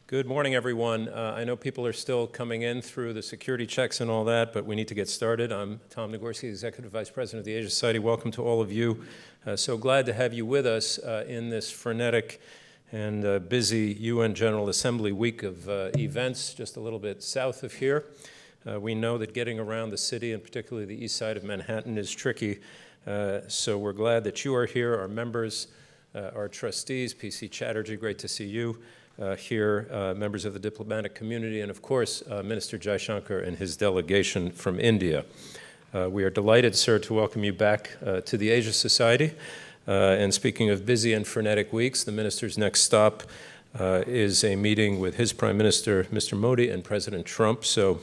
Good morning, everyone. I know people are still coming in through the security checks and all that, but we need to get started. I'm Tom Nagorski, Executive Vice President of the Asia Society. Welcome to all of you. So glad to have you with us in this frenetic and busy UN General Assembly week of events just a little bit south of here. We know that getting around the city, and particularly the east side of Manhattan, is tricky. So we're glad that you are here, our members, our trustees, PC Chatterjee, great to see you. Here, members of the diplomatic community, and of course, Minister Jaishankar and his delegation from India. We are delighted, sir, to welcome you back to the Asia Society. And speaking of busy and frenetic weeks, the minister's next stop is a meeting with his Prime Minister, Mr. Modi, and President Trump. So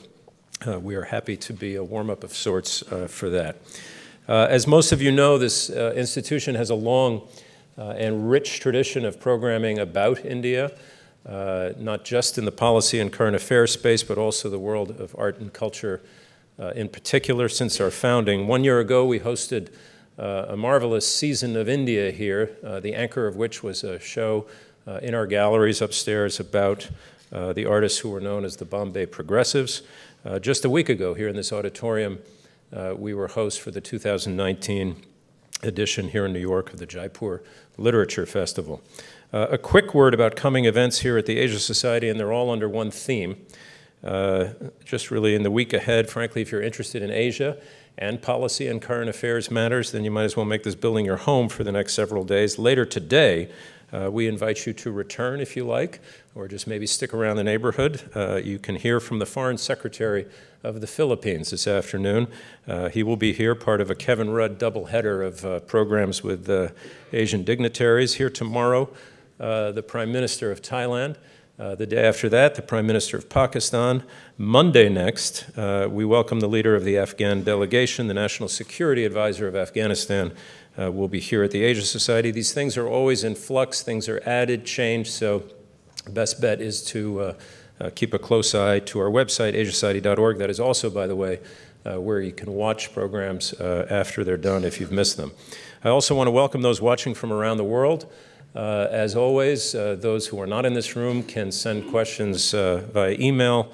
we are happy to be a warm-up of sorts for that. As most of you know, this institution has a long and rich tradition of programming about India. Not just in the policy and current affairs space, but also the world of art and culture in particular since our founding. 1 year ago, we hosted a marvelous season of India here, the anchor of which was a show in our galleries upstairs about the artists who were known as the Bombay Progressives. Just a week ago, here in this auditorium, we were hosts for the 2019 edition here in New York of the Jaipur Literature Festival. A quick word about coming events here at the Asia Society, and they're all under one theme. Just really in the week ahead, frankly, if you're interested in Asia and policy and current affairs matters, then you might as well make this building your home for the next several days. Later today, we invite you to return if you like, or just maybe stick around the neighborhood. You can hear from the Foreign Secretary of the Philippines this afternoon. He will be here, part of a Kevin Rudd doubleheader of programs with Asian dignitaries. Here tomorrow, the Prime Minister of Thailand. The day after that, the Prime Minister of Pakistan. Monday next, we welcome the leader of the Afghan delegation. The National Security Advisor of Afghanistan will be here at the Asia Society. These things are always in flux. Things are added, changed, so the best bet is to keep a close eye to our website, asiasociety.org. That is also, by the way, where you can watch programs after they're done if you've missed them. I also want to welcome those watching from around the world. As always, those who are not in this room can send questions via email.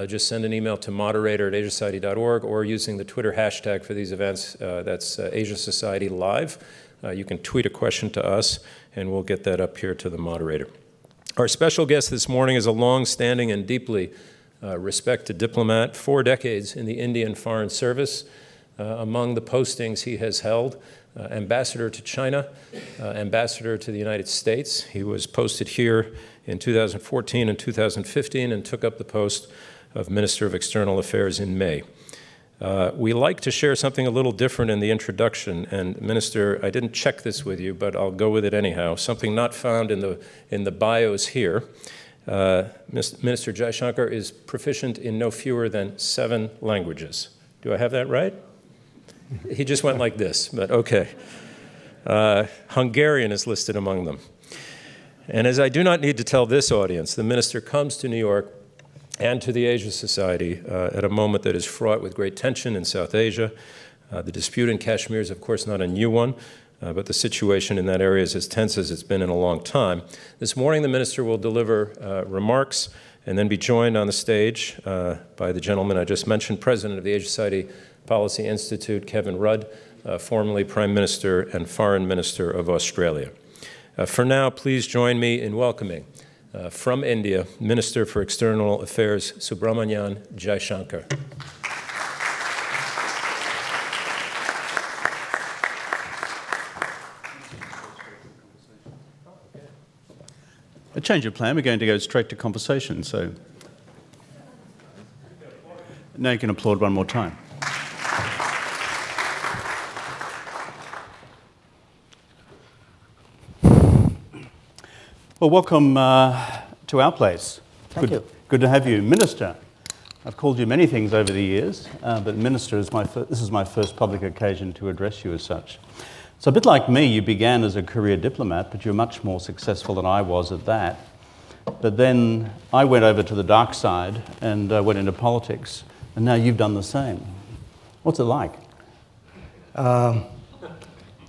Just send an email to moderator@asiasociety.org or using the Twitter hashtag for these events. That's Asia Society Live. You can tweet a question to us, and we'll get that up here to the moderator. Our special guest this morning is a long-standing and deeply respected diplomat, 4 decades in the Indian Foreign Service. Among the postings he has held, ambassador to China, ambassador to the United States. He was posted here in 2014 and 2015 and took up the post of Minister of External Affairs in May. We like to share something a little different in the introduction, and Minister, I didn't check this with you, but I'll go with it anyhow. Something not found in the bios here. Minister Jaishankar is proficient in no fewer than 7 languages. Do I have that right? He just went like this, but okay. Hungarian is listed among them. And as I do not need to tell this audience, the minister comes to New York and to the Asia Society at a moment that is fraught with great tension in South Asia. The dispute in Kashmir is, of course, not a new one, but the situation in that area is as tense as it's been in a long time. This morning, the minister will deliver remarks and then be joined on the stage by the gentleman I just mentioned, President of the Asia Society Policy Institute, Kevin Rudd, formerly Prime Minister and Foreign Minister of Australia. For now, please join me in welcoming from India, Minister for External Affairs, Subrahmanyam Jaishankar. A change of plan, we're going to go straight to conversation, so now you can applaud one more time. Well, welcome to our place. Thank you. Good to have you. Minister, I've called you many things over the years, but Minister is this is my first public occasion to address you as such. So a bit like me, you began as a career diplomat, but you're much more successful than I was at that. But then I went over to the dark side and went into politics, and now you've done the same. What's it like?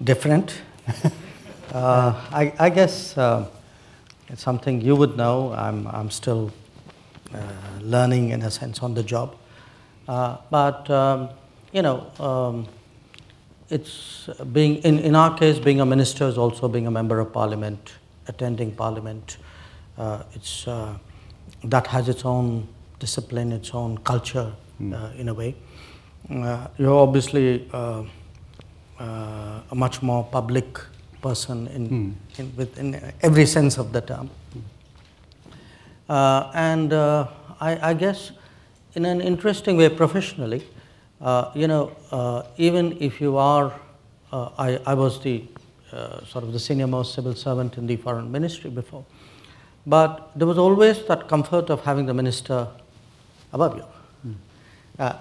Different. I guess It's something you would know. I'm still learning, in a sense, on the job. It's being, in our case, being a minister is also being a member of parliament, attending parliament. That has its own discipline, its own culture, in a way. You're obviously a much more public person in every sense of the term. I guess in an interesting way professionally, even if you are, I was the sort of the senior most civil servant in the foreign ministry before, but there was always that comfort of having the minister above you.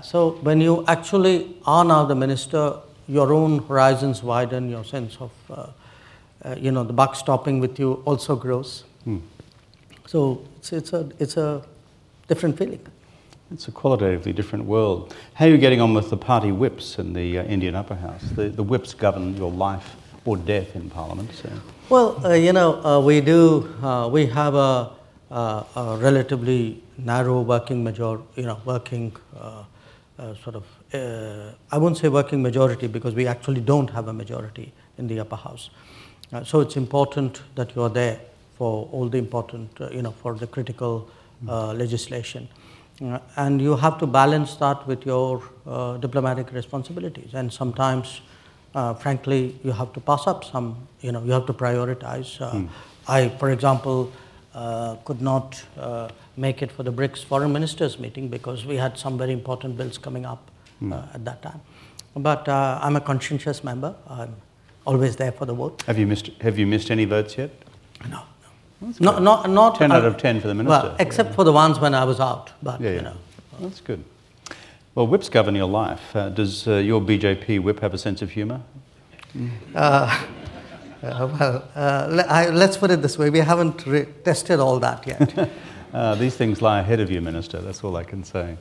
So when you actually are now the minister, your own horizons widen, your sense of, the buck stopping with you also grows. So it's a different feeling. It's a qualitatively different world. How are you getting on with the party whips in the Indian upper house? The whips govern your life or death in Parliament. So. Well, we have a relatively narrow working majority, I won't say working majority because we actually don't have a majority in the upper house. So it's important that you're there for all the important, for the critical legislation. And you have to balance that with your diplomatic responsibilities. And sometimes, frankly, you have to pass up some, you have to prioritize. I, for example, could not make it for the BRICS foreign ministers meeting because we had some very important bills coming up at that time. But I'm a conscientious member. I'm always there for the vote. Have you missed any votes yet? No. Not 10 out of 10 for the minister. Well, except for the ones when I was out. But that's good. Well, whips govern your life. Does your BJP whip have a sense of humour? Let's put it this way: we haven't tested all that yet. These things lie ahead of you, Minister. That's all I can say.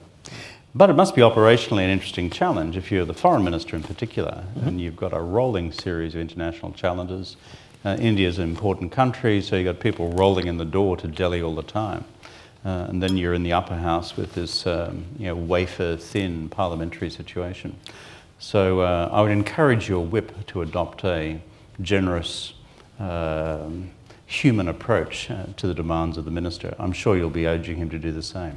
But it must be operationally an interesting challenge if you're the foreign minister in particular, and you've got a rolling series of international challenges. India's an important country, so you've got people rolling in the door to Delhi all the time. And then you're in the upper house with this wafer-thin parliamentary situation. So I would encourage your whip to adopt a generous, human approach to the demands of the minister. I'm sure you'll be urging him to do the same.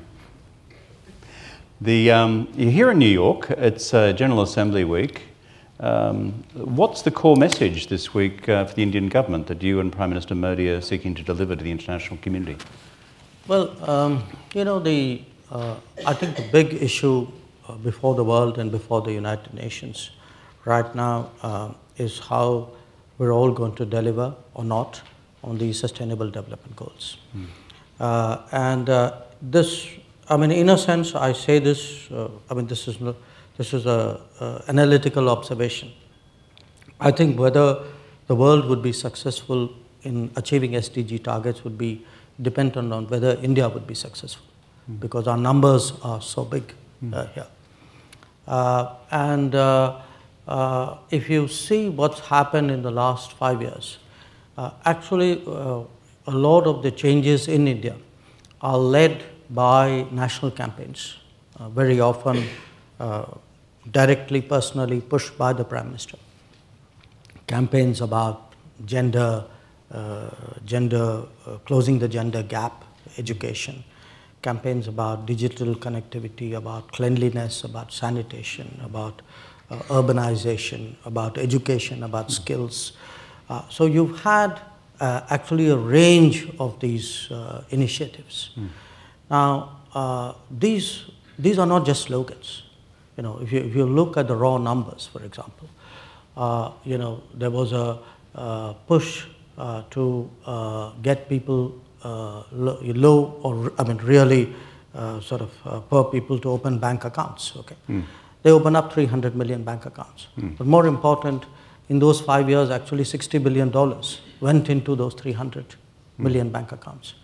You're here in New York. It's General Assembly Week. What's the core message this week for the Indian government that you and Prime Minister Modi are seeking to deliver to the international community? Well, I think the big issue before the world and before the United Nations right now is how we're all going to deliver or not on the Sustainable Development Goals. This, in a sense, I say this, this is an analytical observation. I think whether the world would be successful in achieving SDG targets would be dependent on whether India would be successful, because our numbers are so big here. If you see what's happened in the last 5 years, actually a lot of the changes in India are led by national campaigns, very often directly, personally pushed by the Prime Minister. Campaigns about gender, closing the gender gap, education. Campaigns about digital connectivity, about cleanliness, about sanitation, about urbanization, about education, about skills. So you've had actually a range of these initiatives. Now, these are not just slogans. If you look at the raw numbers, for example, there was a push to get people really poor people to open bank accounts. Okay, they open up 300 million bank accounts. But more important, in those 5 years, actually $60 billion went into those 300 million bank accounts.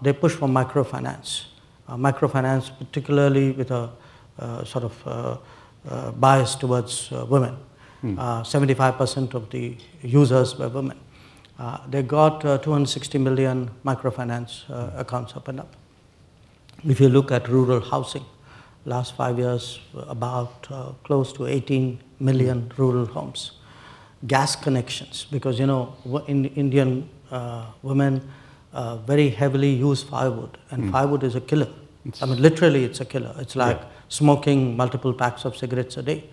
They push for microfinance. Microfinance, particularly with a bias towards women. 75% of the users were women. They got 260 million microfinance accounts opened up. If you look at rural housing, last 5 years, about close to 18 million rural homes. Gas connections, because Indian women very heavily use firewood, and firewood is a killer. I mean, literally, it's a killer. It's like smoking multiple packs of cigarettes a day.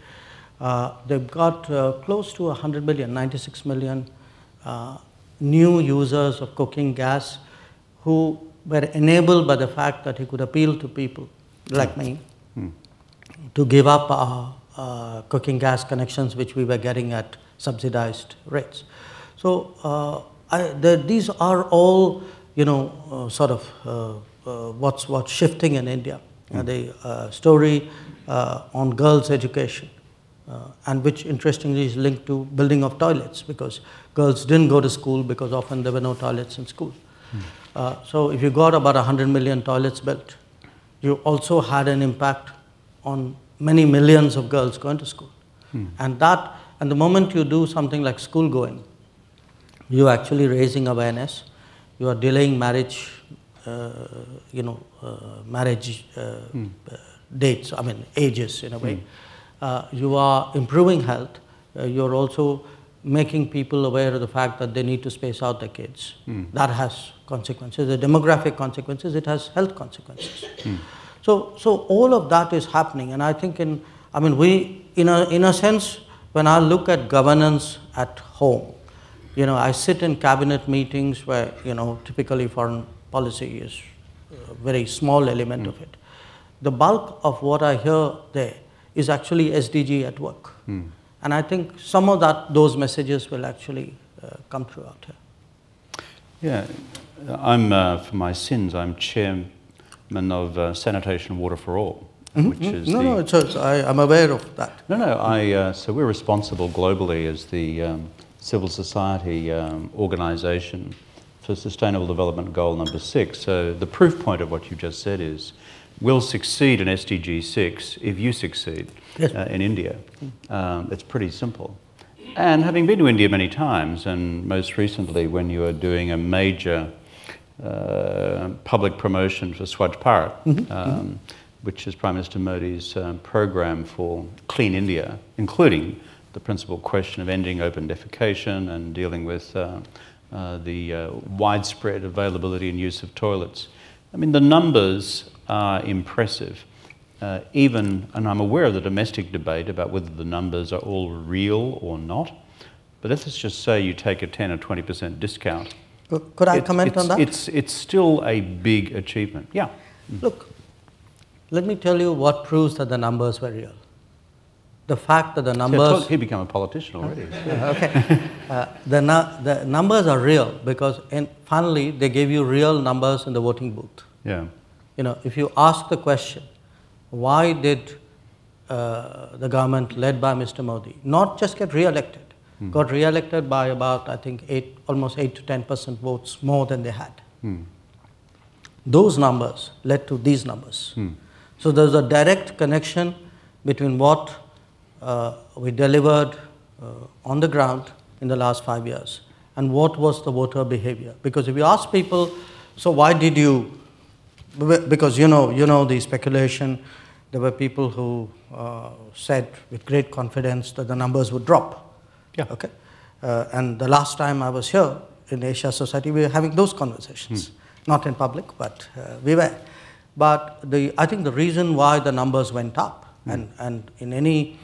They've got close to 100 million, 96 million new users of cooking gas who were enabled by the fact that he could appeal to people like me to give up our cooking gas connections, which we were getting at subsidized rates. So these are all, sort of what's shifting in India. The story on girls' education, and which interestingly is linked to building of toilets, because girls didn't go to school because often there were no toilets in school. So if you got about 100 million toilets built, you also had an impact on many millions of girls going to school. And the moment you do something like school going, you're actually raising awareness, you are delaying marriage, marriage dates, I mean ages in a way. You are improving health, you're also making people aware of the fact that they need to space out their kids. That has consequences, the demographic consequences, it has health consequences. So all of that is happening, and I think in a sense, when I look at governance at home, I sit in cabinet meetings where, typically foreign policy is a very small element of it. The bulk of what I hear there is actually SDG at work. And I think some of those messages will actually come throughout here. Yeah, for my sins, I'm chairman of Sanitation and Water for All, which is I'm aware of that. So we're responsible globally as the civil society organisation for Sustainable Development Goal number 6. So the proof point of what you just said is, we'll succeed in SDG 6 if you succeed in India. It's pretty simple. And having been to India many times, and most recently when you are doing a major public promotion for Swachh Bharat, which is Prime Minister Modi's program for Clean India, including the principal question of ending open defecation and dealing with the widespread availability and use of toilets. I mean, the numbers are impressive. And I'm aware of the domestic debate about whether the numbers are all real or not, but let's just say you take a 10 or 20% discount. Could I comment on that? It's still a big achievement. Yeah. Look, let me tell you what proves that the numbers were real. The fact that the numbers... He'd become a politician already. Okay. The numbers are real because finally they gave you real numbers in the voting booth. Yeah. If you ask the question, why did the government led by Mr. Modi not just get re-elected, got re-elected by about, I think, almost 8 to 10% votes more than they had. Those numbers led to these numbers. So there's a direct connection between what we delivered on the ground in the last 5 years and what was the voter behavior. Because if you ask people, so why did you, because you know the speculation, there were people who said with great confidence that the numbers would drop. Yeah. Okay. And the last time I was here in Asia Society, we were having those conversations. Not in public, but we were. But I think the reason why the numbers went up, and in any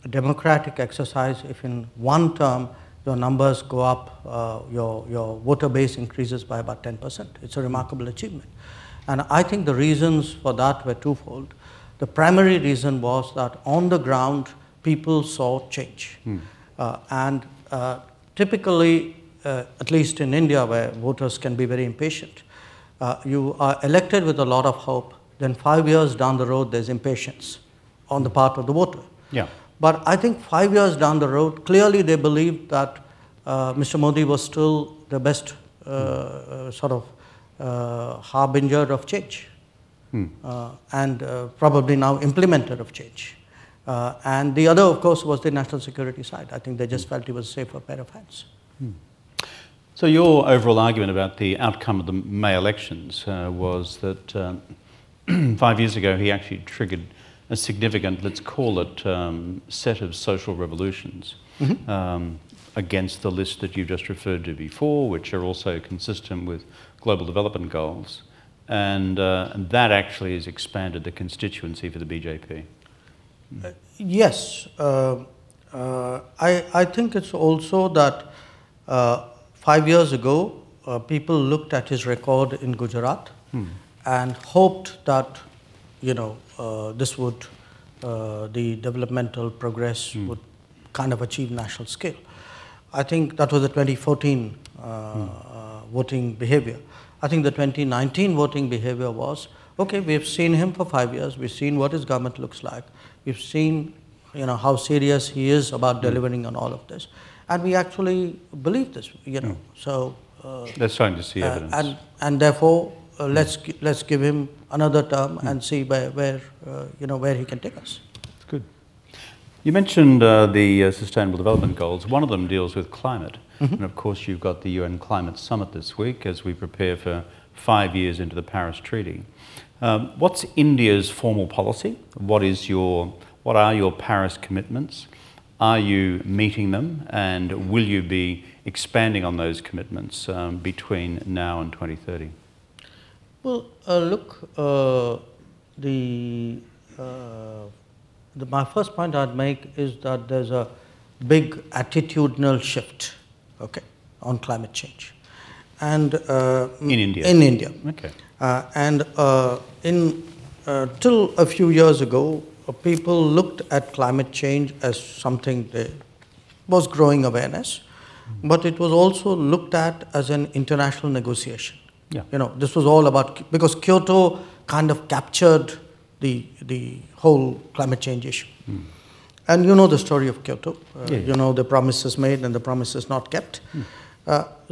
democratic exercise, if in one term your numbers go up, your voter base increases by about 10%. It's a remarkable achievement. And I think the reasons for that were twofold. The primary reason was that on the ground, people saw change. Typically, at least in India, where voters can be very impatient, you are elected with a lot of hope, then 5 years down the road, there's impatience on the part of the voter. Yeah. But I think 5 years down the road, clearly they believed that Mr. Modi was still the best harbinger of change, and probably now implementer of change. And the other, of course, was the national security side. I think they just felt it was a safer pair of hands. So your overall argument about the outcome of the May elections was that 5 years ago he actually triggered a significant, let's call it, set of social revolutions against the list that you just referred to before, which are also consistent with global development goals. And that actually has expanded the constituency for the BJP. Yes. I think it's also that 5 years ago, people looked at his record in Gujarat and hoped that, this would, the developmental progress would kind of achieve national scale. I think that was the 2014 voting behavior. I think the 2019 voting behavior was, okay, we've seen him for 5 years, we've seen what his government looks like, we've seen how serious he is about delivering on all of this, and we actually believe this, So they're starting to see evidence, and therefore let's give him another term and see where he can take us. Good. You mentioned the Sustainable Development Goals. One of them deals with climate, and of course you've got the UN Climate Summit this week as we prepare for 5 years into the Paris Treaty. What's India's formal policy? What are your Paris commitments? Are you meeting them, and will you be expanding on those commitments between now and 2030? Well, look, my first point I'd make is that there's a big attitudinal shift, okay, on climate change, and in India. In India, okay, till a few years ago, people looked at climate change as something that was growing awareness, but it was also looked at as an international negotiation. Yeah. This was all about, because Kyoto kind of captured the whole climate change issue. And you know the story of Kyoto. You know the promises made and the promises not kept.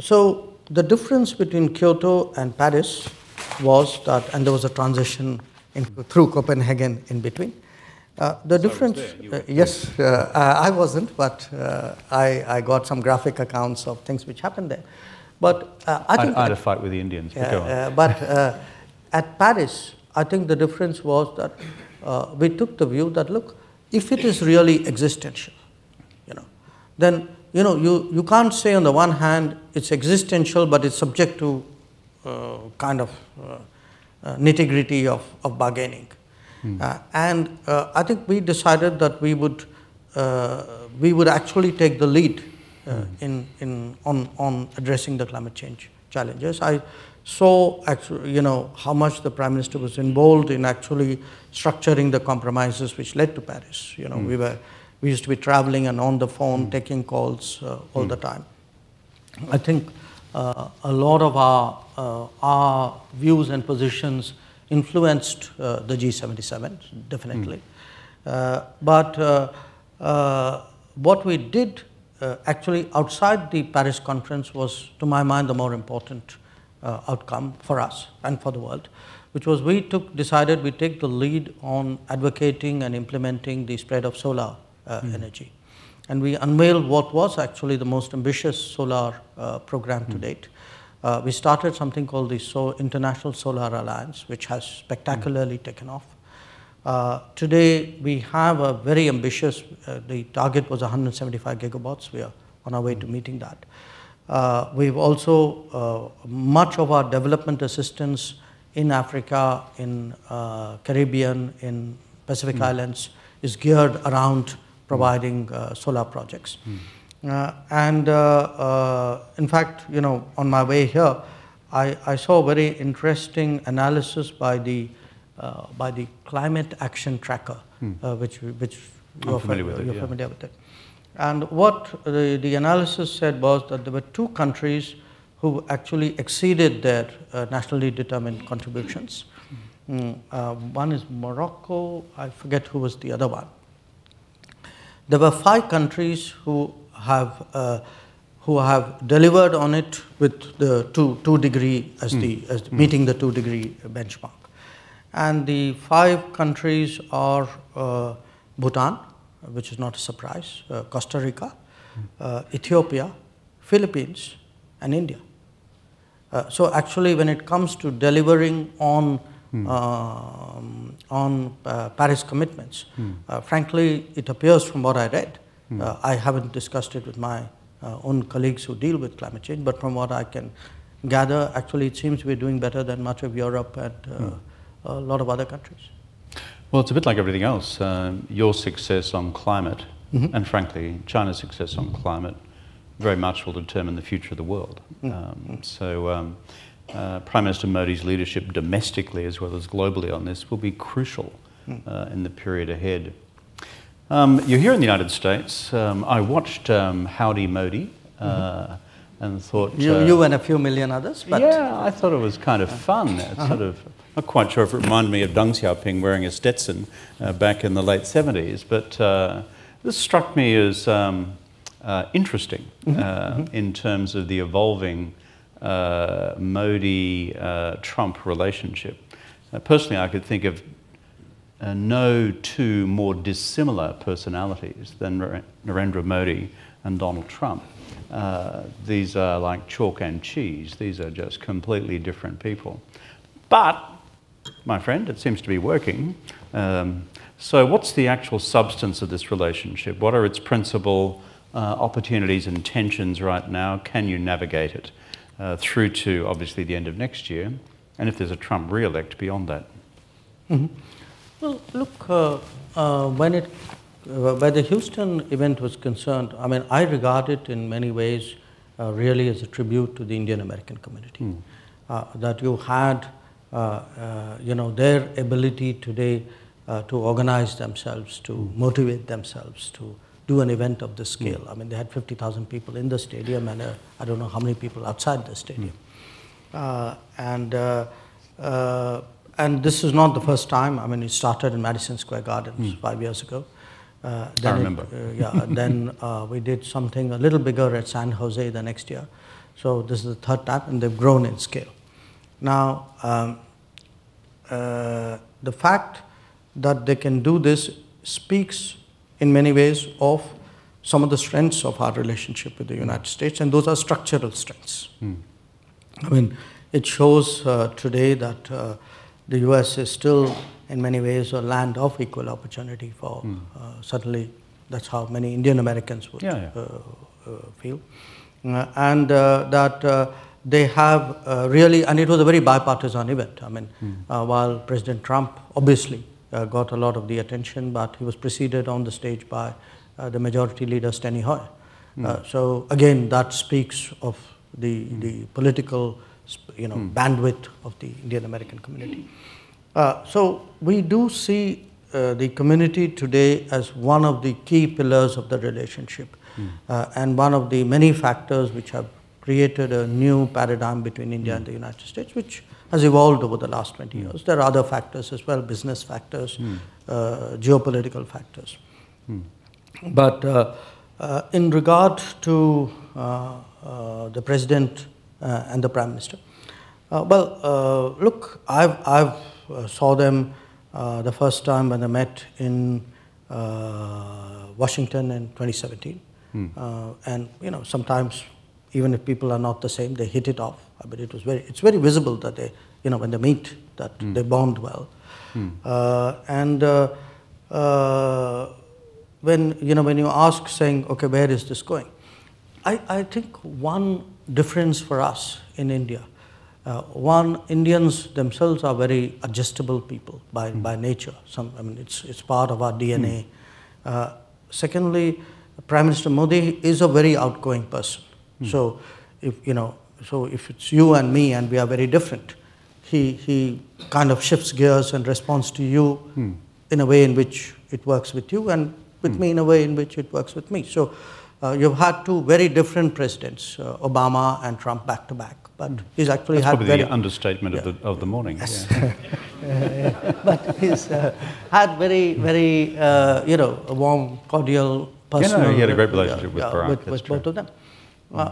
So the difference between Kyoto and Paris was that, and there was a transition through Copenhagen in between. The difference, yes, I wasn't, but I got some graphic accounts of things which happened there. But I think I had a fight with the Indians. But at Paris, I think the difference was that we took the view that, look, if it is really existential, then you can't say on the one hand it's existential, but it's subject to kind of nitty-gritty of bargaining. And I think we decided that we would actually take the lead on addressing the climate change challenges. I saw actually, how much the Prime Minister was involved in actually structuring the compromises which led to Paris. We used to be traveling and on the phone taking calls all the time. I think a lot of our views and positions influenced the G77, definitely. But what we did actually outside the Paris conference was, to my mind, the more important outcome for us and for the world, which was decided we take the lead on advocating and implementing the spread of solar energy. And we unveiled what was actually the most ambitious solar program to date. We started something called the International Solar Alliance, which has spectacularly taken off. Today, we have a very ambitious, the target was 175 gigawatts. We are on our way to meeting that. We've also, much of our development assistance in Africa, in Caribbean, in Pacific Islands is geared around providing solar projects. In fact, on my way here, I saw a very interesting analysis by the Climate Action Tracker, which you're familiar with it. And what the analysis said was that there were 2 countries who actually exceeded their nationally determined contributions. One is Morocco. I forget who was the other one. There were 5 countries who have delivered on it with the 2 degree as meeting the 2 degree benchmark. And the 5 countries are Bhutan, which is not a surprise, Costa Rica, Ethiopia, Philippines, and India. So actually, when it comes to delivering on Paris commitments, frankly, it appears from what I read, I haven't discussed it with my own colleagues who deal with climate change, but from what I can gather, actually it seems we're doing better than much of Europe and a lot of other countries. Well, it's a bit like everything else. Your success on climate, and frankly, China's success on climate, very much will determine the future of the world. Prime Minister Modi's leadership domestically as well as globally on this will be crucial in the period ahead. You're here in the United States. I watched Howdy Modi and thought... You and a few million others? But yeah, I thought it was kind of fun. It's sort of, not quite sure if it reminded me of Deng Xiaoping wearing a Stetson back in the late 70s, but this struck me as interesting in terms of the evolving Modi-Trump relationship. Personally, I could think of no two more dissimilar personalities than Narendra Modi and Donald Trump. These are like chalk and cheese. These are just completely different people. But, my friend, it seems to be working. So what's the actual substance of this relationship? What are its principal opportunities and tensions right now? Can you navigate it through to, obviously, the end of next year? And if there's a Trump re-elect beyond that? Well, look, where the Houston event was concerned, I mean, I regard it in many ways really as a tribute to the Indian American community. That you had, their ability today to organize themselves, to motivate themselves, to do an event of this scale. I mean, they had 50,000 people in the stadium and I don't know how many people outside the stadium. And this is not the first time. I mean, it started in Madison Square Gardens 5 years ago. I remember. Then we did something a little bigger at San Jose the next year. So this is the third time, and they've grown in scale. Now, the fact that they can do this speaks in many ways of some of the strengths of our relationship with the United States, and those are structural strengths. I mean, it shows today that the US is still, in many ways, a land of equal opportunity for, certainly, that's how many Indian Americans would feel. And that they have really, and it was a very bipartisan event. I mean, while President Trump obviously got a lot of the attention, but he was preceded on the stage by the majority leader, Steny Hoyer. So again, that speaks of the political bandwidth of the Indian American community. So we do see the community today as one of the key pillars of the relationship and one of the many factors which have created a new paradigm between India and the United States, which has evolved over the last 20 years. There are other factors as well, business factors, geopolitical factors. But in regard to the President and the Prime Minister, look, I've saw them the first time when they met in Washington in 2017. And sometimes even if people are not the same, they hit it off. But it's very visible that they, when they meet, that they bond well. When you ask, saying, okay, where is this going? I think one difference for us in India, Indians themselves are very adjustable people by nature. It's part of our DNA. Secondly, Prime Minister Modi is a very outgoing person. So if it's you and me and we are very different, he kind of shifts gears and responds to you in a way in which it works with you, and with me in a way in which it works with me. So you've had two very different presidents, Obama and Trump, back to back. But he's actually That's probably the understatement of the morning. Yes. But he's had very warm, cordial, personal. He had a great relationship with Barack. With both of them.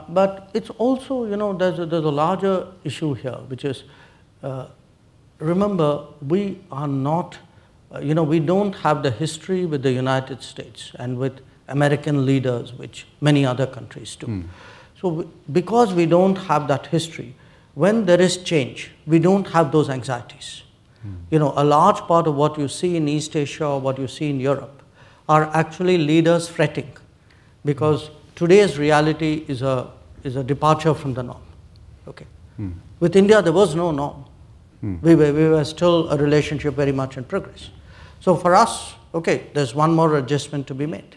But it's also, there's a larger issue here, which is, remember, we are not, we don't have the history with the United States and with American leaders, which many other countries do. So because we don't have that history, when there is change, we don't have those anxieties. You know, a large part of what you see in East Asia or what you see in Europe are actually leaders fretting, because today's reality is a departure from the norm. Okay. With India, there was no norm. We were still a relationship very much in progress. So for us, okay, there's one more adjustment to be made.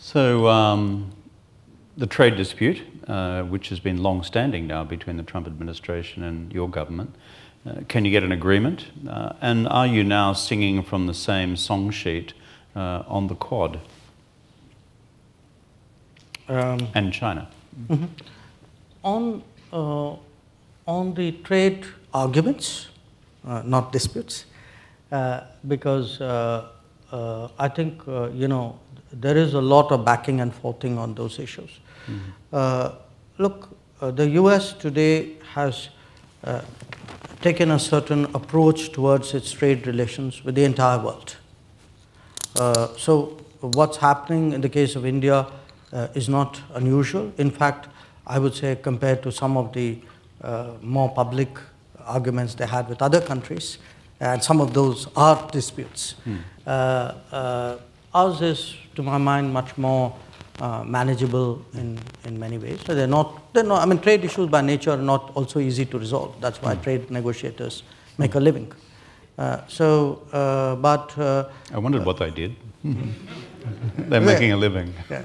So the trade dispute, which has been long-standing now between the Trump administration and your government, can you get an agreement? And are you now singing from the same song sheet on the Quad and China? On the trade arguments, not disputes, because I think, you know, there is a lot of backing and forthing on those issues. Look, the US today has taken a certain approach towards its trade relations with the entire world. So what's happening in the case of India is not unusual. In fact, I would say compared to some of the more public arguments they had with other countries, and some of those are disputes. Ours is, to my mind, much more manageable in many ways. So they're not, I mean, trade issues by nature are not also easy to resolve. That's why trade negotiators make a living. But I wondered what they did. They're making a living. Yeah.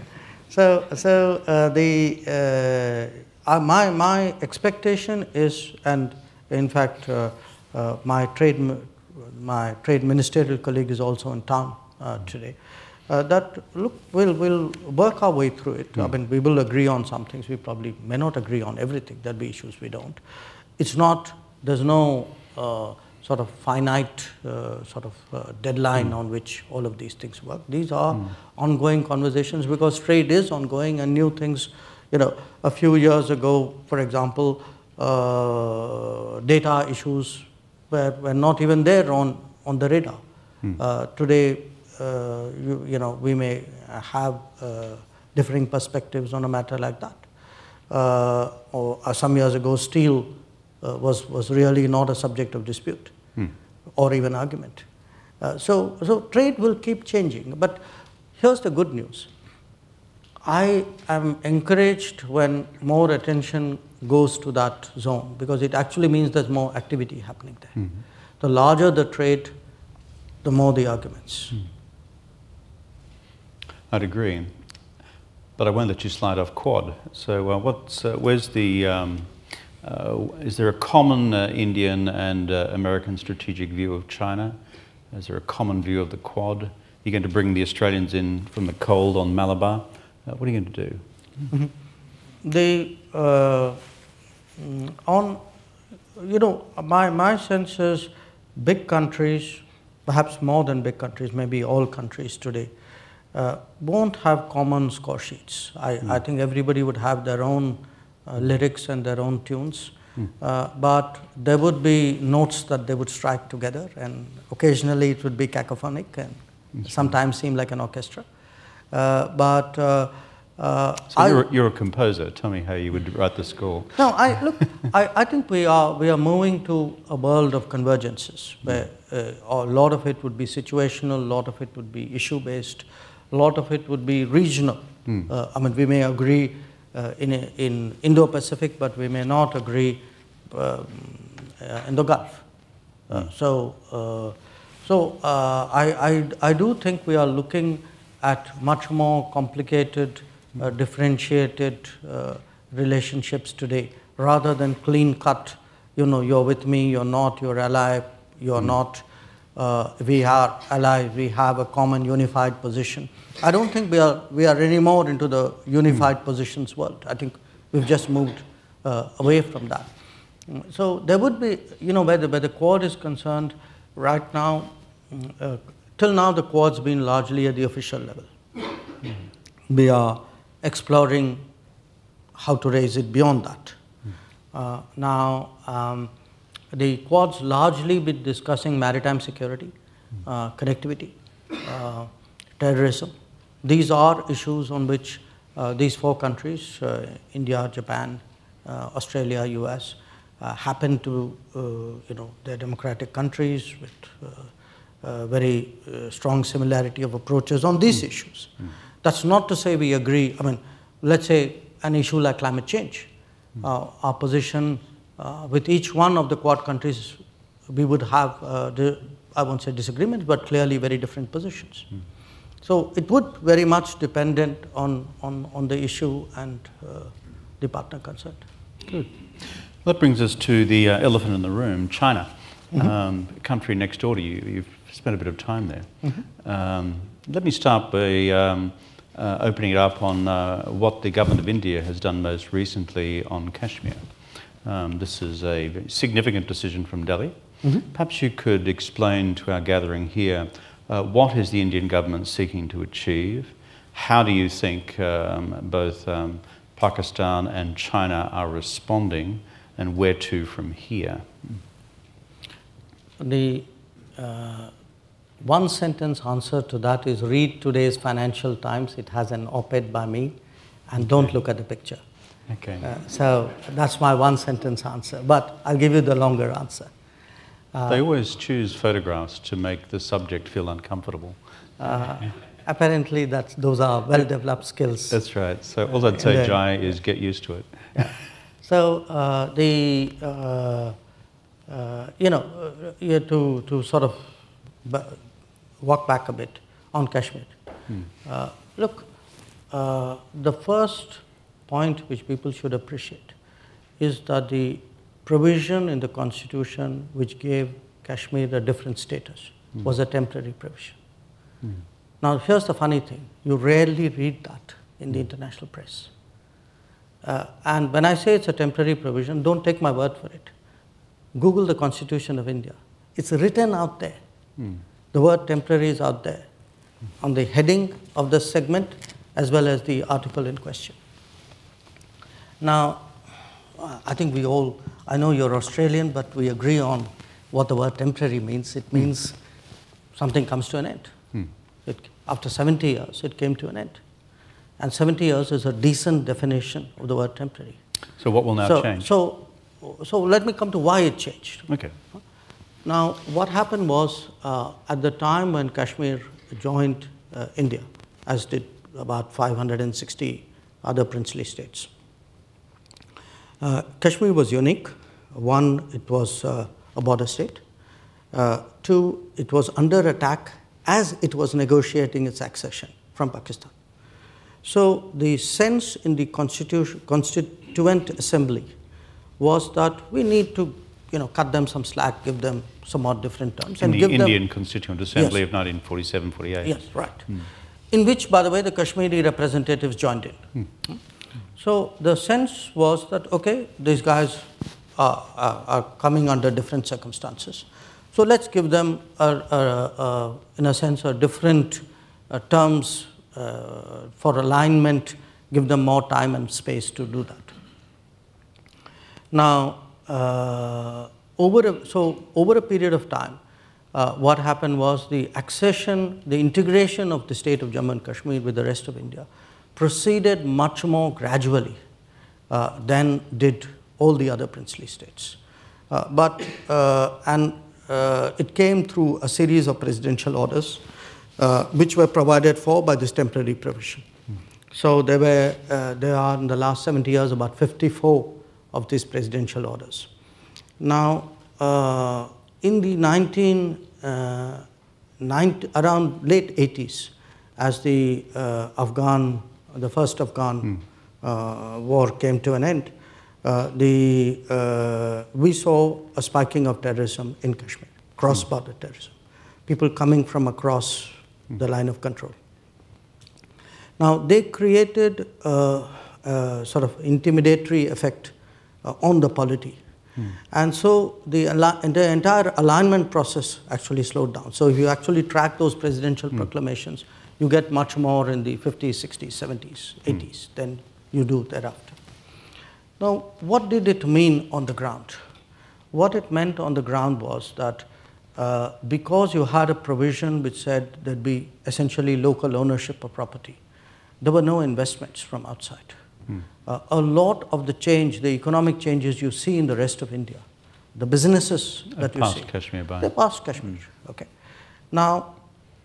My expectation is, and in fact, my trade ministerial colleague is also in town today. That look, we'll work our way through it. I mean, we will agree on some things. We probably may not agree on everything. There'll be issues we don't. It's not. There's no sort of finite deadline on which all of these things work. These are ongoing conversations, because trade is ongoing and new things. You know, a few years ago, for example, data issues were not even there on the radar. Today, you know, we may have differing perspectives on a matter like that. Or some years ago, steel was really not a subject of dispute or even argument. So trade will keep changing. But here's the good news. I am encouraged when more attention goes to that zone, because it actually means there's more activity happening there. The larger the trade, the more the arguments. I'd agree. But I won't let you slide off Quad. So where's the, is there a common Indian and American strategic view of China? Is there a common view of the Quad? You're going to bring the Australians in from the cold on Malabar? What are you going to do? You know, my sense is big countries, perhaps more than big countries, maybe all countries today, won't have common score sheets. I think everybody would have their own lyrics and their own tunes, but there would be notes that they would strike together, and occasionally it would be cacophonic and sometimes seem like an orchestra. So you're a composer. Tell me how you would write the score. No, I think we are moving to a world of convergences where a lot of it would be situational, a lot of it would be issue-based, a lot of it would be regional. I mean, we may agree in Indo-Pacific, but we may not agree in the Gulf. I do think we are looking at much more complicated, differentiated relationships today, rather than clean-cut. You know, you're with me, you're not, you're ally, you're not. We are allies. We have a common unified position. I don't think we are anymore into the unified positions world. I think we've just moved away from that. So there would be, you know, where the Quad is concerned, right now, till now the Quad's been largely at the official level. We are exploring how to raise it beyond that. Now, the Quad's largely been discussing maritime security, connectivity, terrorism. These are issues on which these 4 countries, India, Japan, Australia, US, happen to, they're democratic countries with very strong similarity of approaches on these issues. That's not to say we agree. I mean, let's say an issue like climate change. Our position with each one of the Quad countries, we would have, I won't say disagreements, but clearly very different positions. So it would very much dependent on the issue and the partner concerned. Good. That brings us to the elephant in the room, China, a country next door to you. You've spent a bit of time there. Let me start by opening it up on what the government of India has done most recently on Kashmir. This is a very significant decision from Delhi. Perhaps you could explain to our gathering here what is the Indian government seeking to achieve? How do you think both Pakistan and China are responding, and where to from here? The one sentence answer to that is read today's Financial Times. It has an op-ed by me, and don't look at the picture. Okay. So that's my one sentence answer, but I'll give you the longer answer. They always choose photographs to make the subject feel uncomfortable. Apparently, those are well-developed skills. That's right. So all I'd say, Jai, is get used to it. Yeah. So you have to sort of walk back a bit on Kashmir. Look, the first point which people should appreciate is that the provision in the Constitution which gave Kashmir a different status was a temporary provision. Now, here's the funny thing. You rarely read that in the international press. And when I say it's a temporary provision, don't take my word for it. Google the Constitution of India. It's written out there. The word temporary is out there on the heading of the segment as well as the article in question. Now, I think I know you're Australian, but we agree on what the word temporary means. It means something comes to an end. After 70 years, it came to an end. And 70 years is a decent definition of the word temporary. So what will now change? So let me come to why it changed. Okay. Now, what happened was, at the time when Kashmir joined India, as did about 560 other princely states, Kashmir was unique. One, it was a border state. Two, it was under attack as it was negotiating its accession from Pakistan. So the sense in the Constituent Assembly was that we need to, cut them some slack, give them some more different terms. In and the give Indian Constituent Assembly Yes. of 1947-48. Yes, right. In which, by the way, the Kashmiri representatives joined in. So the sense was that, okay, these guys are coming under different circumstances. So let's give them, in a sense, a different terms for alignment, give them more time and space to do that. Now, over a period of time, what happened was the integration of the state of Jammu and Kashmir with the rest of India proceeded much more gradually than did all the other princely states. It came through a series of presidential orders which were provided for by this temporary provision. So there are in the last 70 years about 54 of these presidential orders. Now, in the around late 80s, as the first Afghan war came to an end, we saw a spiking of terrorism in Kashmir, cross-border terrorism, people coming from across the line of control. Now, they created a sort of intimidatory effect on the polity. And so the entire alignment process actually slowed down. So if you actually track those presidential proclamations, you get much more in the 50s, 60s, 70s, 80s than you do thereafter. Now, what did it mean on the ground? What it meant on the ground was that because you had a provision which said there'd be essentially local ownership of property, there were no investments from outside. A lot of the change, the economic changes you see in the rest of India, the businesses that you see, Kashmir by. they passed Kashmir. Okay. Now,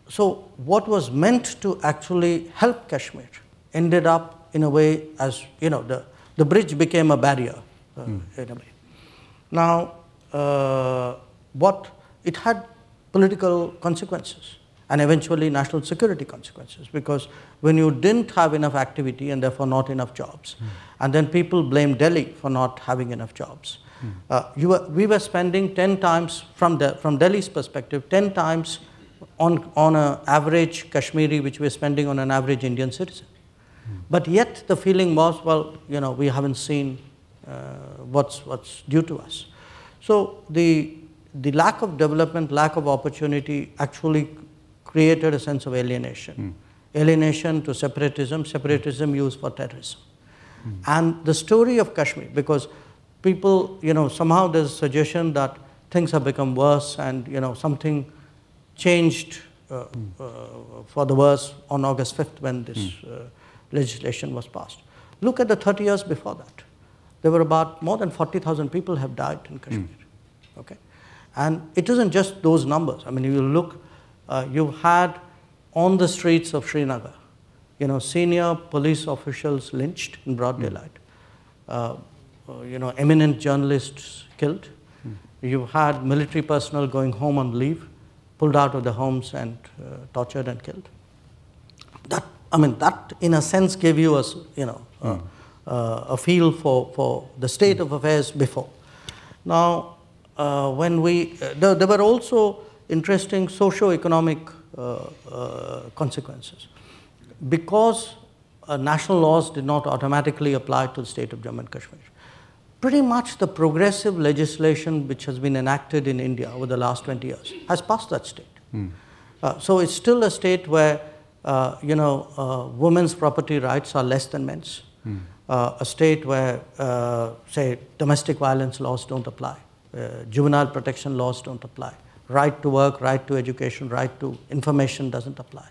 so what was meant to actually help Kashmir ended up in a way as, you know, the bridge became a barrier in a way. Now, it had political consequences and eventually national security consequences, because when you didn't have enough activity and therefore not enough jobs, and then people blamed Delhi for not having enough jobs, we were spending 10 times, from Delhi's perspective, 10 times on an average Kashmiri, which we're spending on an average Indian citizen. But yet the feeling was, well, you know, we haven't seen what's due to us. So the lack of development, lack of opportunity actually created a sense of alienation. Alienation to separatism, separatism used for terrorism. And the story of Kashmir, because people, you know, somehow there's a suggestion that things have become worse and, you know, something changed for the worse on August 5th when this legislation was passed. Look at the 30 years before that. There were about more than 40,000 people have died in Kashmir. Okay? And it isn't just those numbers. I mean, you look, you had on the streets of Srinagar, you know, senior police officials lynched in broad daylight, you know, eminent journalists killed. You had military personnel going home on leave, pulled out of their homes and tortured and killed. That, I mean, that in a sense gave you a, you know, a feel for the state of affairs before. Now, when there were also interesting socio-economic consequences. Because national laws did not automatically apply to the state of Jammu and Kashmir, pretty much the progressive legislation which has been enacted in India over the last 20 years has passed that state. So it's still a state where, you know, women's property rights are less than men's. A state where, say, domestic violence laws don't apply, juvenile protection laws don't apply, right to work, right to education, right to information doesn't apply.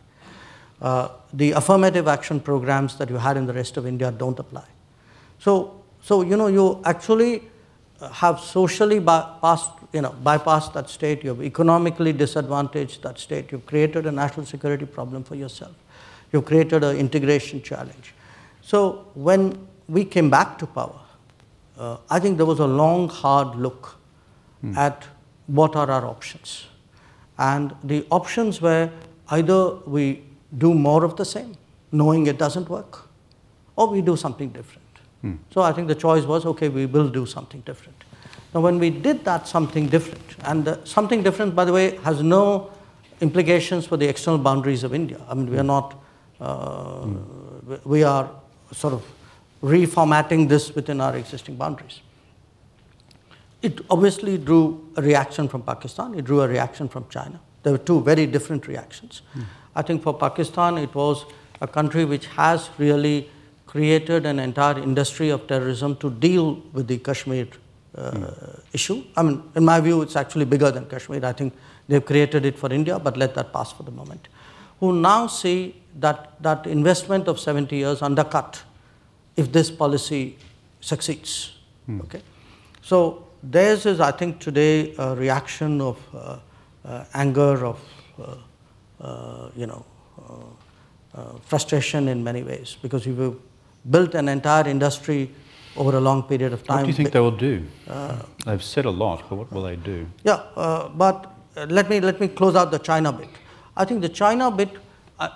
The affirmative action programs that you had in the rest of India don't apply. So you know, you actually have socially bypassed that state, you have economically disadvantaged that state, you've created a national security problem for yourself, you've created an integration challenge. So when we came back to power, I think there was a long, hard look at what are our options. And the options were either we do more of the same, knowing it doesn't work, or we do something different. So I think the choice was, okay, we will do something different. Now when we did that something different, and something different, by the way, has no implications for the external boundaries of India. I mean, we are not, we are sort of reformatting this within our existing boundaries. It obviously drew a reaction from Pakistan, it drew a reaction from China. There were two very different reactions. I think for Pakistan, it was a country which has really created an entire industry of terrorism to deal with the Kashmir issue. I mean, in my view, it's actually bigger than Kashmir. I think they've created it for India, but let that pass for the moment. Who now see that investment of 70 years undercut if this policy succeeds. Okay? So theirs is, I think, today a reaction of anger, of you know, frustration in many ways, because we've built an entire industry over a long period of time. What do you think they will do? They've said a lot, but what will they do? Yeah, but let me close out the China bit. I think the China bit,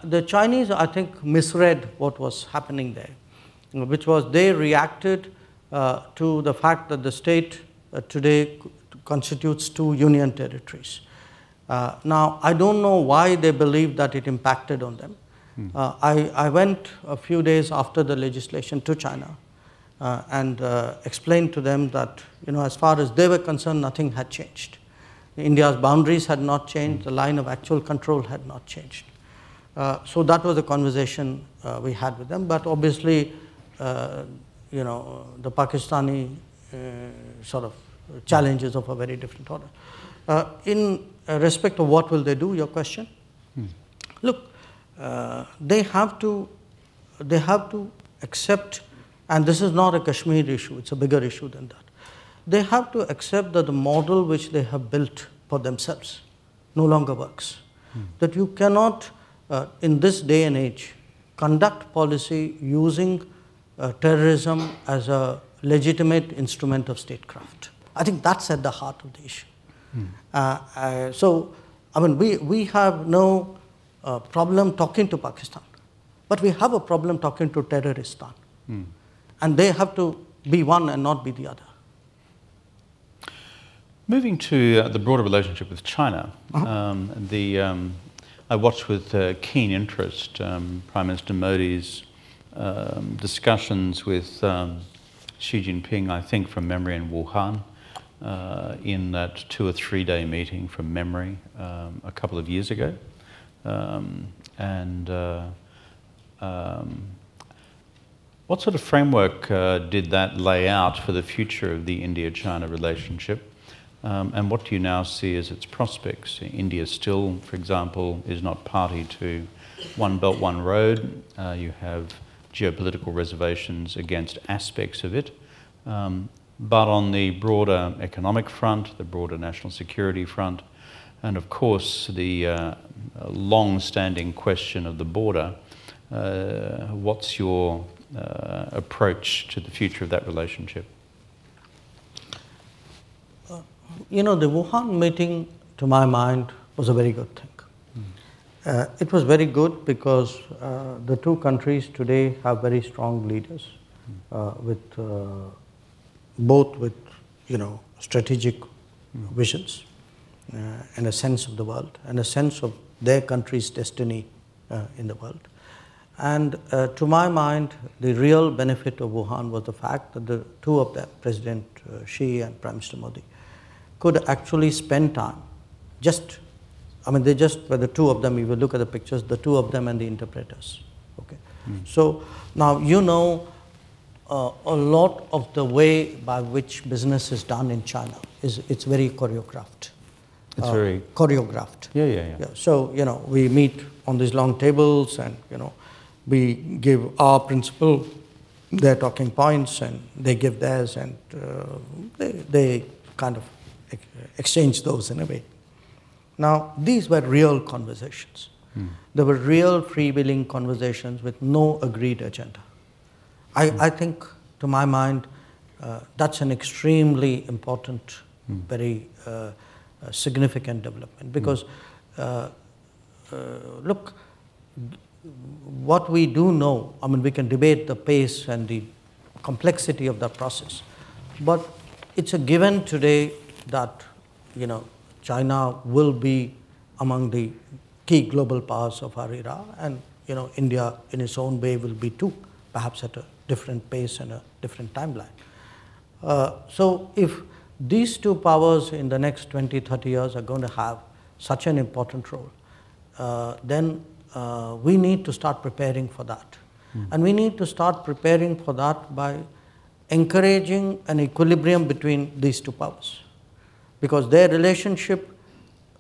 the Chinese, I think, misread what was happening there, which was they reacted to the fact that the state today constitutes 2 union territories. Now, I don't know why they believe that it impacted on them. I went a few days after the legislation to China and explained to them that, you know, as far as they were concerned, nothing had changed. India's boundaries had not changed, the line of actual control had not changed. So that was the conversation we had with them, but obviously, you know, the Pakistani sort of challenges of a very different order. In respect of what will they do, your question? Look, they have to they have to accept, and this is not a Kashmir issue, it's a bigger issue than that. They have to accept that the model which they have built for themselves no longer works. That you cannot, in this day and age, conduct policy using terrorism as a legitimate instrument of statecraft. I think that's at the heart of the issue. So, I mean, we have no problem talking to Pakistan, but we have a problem talking to Terroristan. And they have to be one and not be the other. Moving to the broader relationship with China, I watched with keen interest Prime Minister Modi's discussions with Xi Jinping, I think from memory, in Wuhan, in that 2 or 3 day meeting from memory a couple of years ago. What sort of framework did that lay out for the future of the India-China relationship? And what do you now see as its prospects? India still, for example, is not party to One Belt, One Road. You have geopolitical reservations against aspects of it. But on the broader economic front, the broader national security front, and of course the long-standing question of the border, what's your approach to the future of that relationship? You know, the Wuhan meeting, to my mind, was a very good thing. It was very good because the two countries today have very strong leaders, both with, you know, strategic visions and a sense of the world and a sense of their country's destiny in the world. And to my mind, the real benefit of Wuhan was the fact that the two of them, President Xi and Prime Minister Modi, could actually spend time they just were the two of them. If you look at the pictures, the two of them and the interpreters. Okay. So now you know a lot of the way by which business is done in China it's very choreographed. It's very choreographed. Yeah. So, you know, we meet on these long tables and, you know, we give our principle, their talking points, and they give theirs, and they kind of exchange those in a way. Now, these were real conversations. They were real freewheeling conversations with no agreed agenda. I think, to my mind, that's an extremely important, very significant development. Because, look, what we do know, I mean, we can debate the pace and the complexity of that process, but it's a given today that, you know, China will be among the key global powers of our era, and, you know, India in its own way will be too, perhaps at a different pace and a different timeline. So if these two powers in the next 20, 30 years are going to have such an important role, then we need to start preparing for that. And we need to start preparing for that by encouraging an equilibrium between these two powers. Because their relationship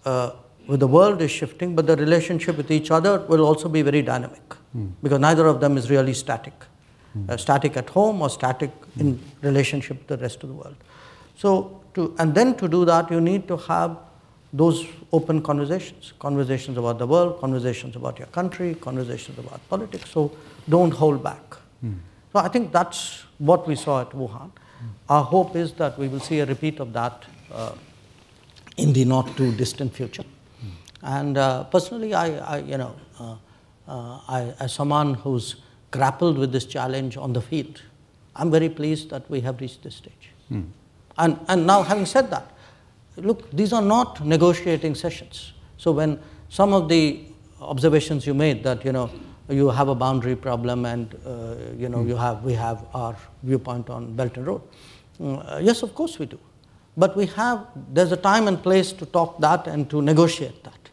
with the world is shifting, but the relationship with each other will also be very dynamic. Because neither of them is really static. Static at home or static in relationship with the rest of the world. So, and then to do that, you need to have those open conversations. Conversations about the world, conversations about your country, conversations about politics. So don't hold back. So I think that's what we saw at Wuhan. Our hope is that we will see a repeat of that in the not too distant future. And personally, as someone who's grappled with this challenge on the field, I'm very pleased that we have reached this stage. And now, having said that, look, these are not negotiating sessions. So when some of the observations you made that, you know, you have a boundary problem and, you know, we have our viewpoint on Belt and Road. Yes, of course we do. But there's a time and place to talk that and to negotiate that.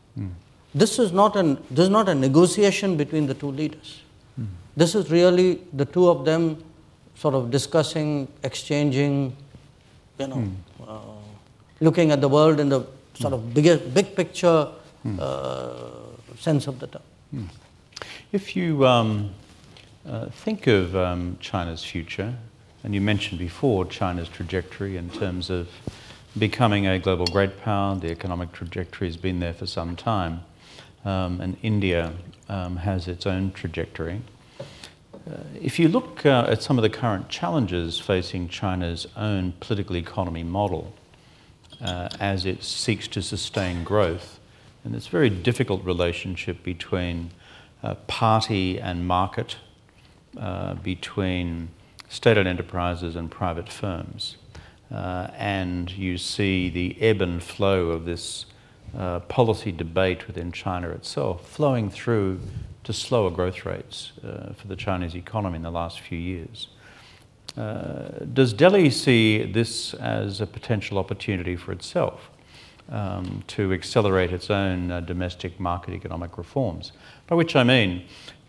This is not a negotiation between the two leaders. This is really the two of them sort of discussing, exchanging, you know, looking at the world in the sort of big picture sense of the term. If you think of China's future, and you mentioned before China's trajectory in terms of becoming a global great power. The economic trajectory has been there for some time, and India has its own trajectory. If you look at some of the current challenges facing China's own political economy model as it seeks to sustain growth, and this very difficult relationship between party and market, between state-owned enterprises and private firms, and you see the ebb and flow of this policy debate within China itself flowing through to slower growth rates for the Chinese economy in the last few years. Does Delhi see this as a potential opportunity for itself to accelerate its own domestic market economic reforms? By which I mean,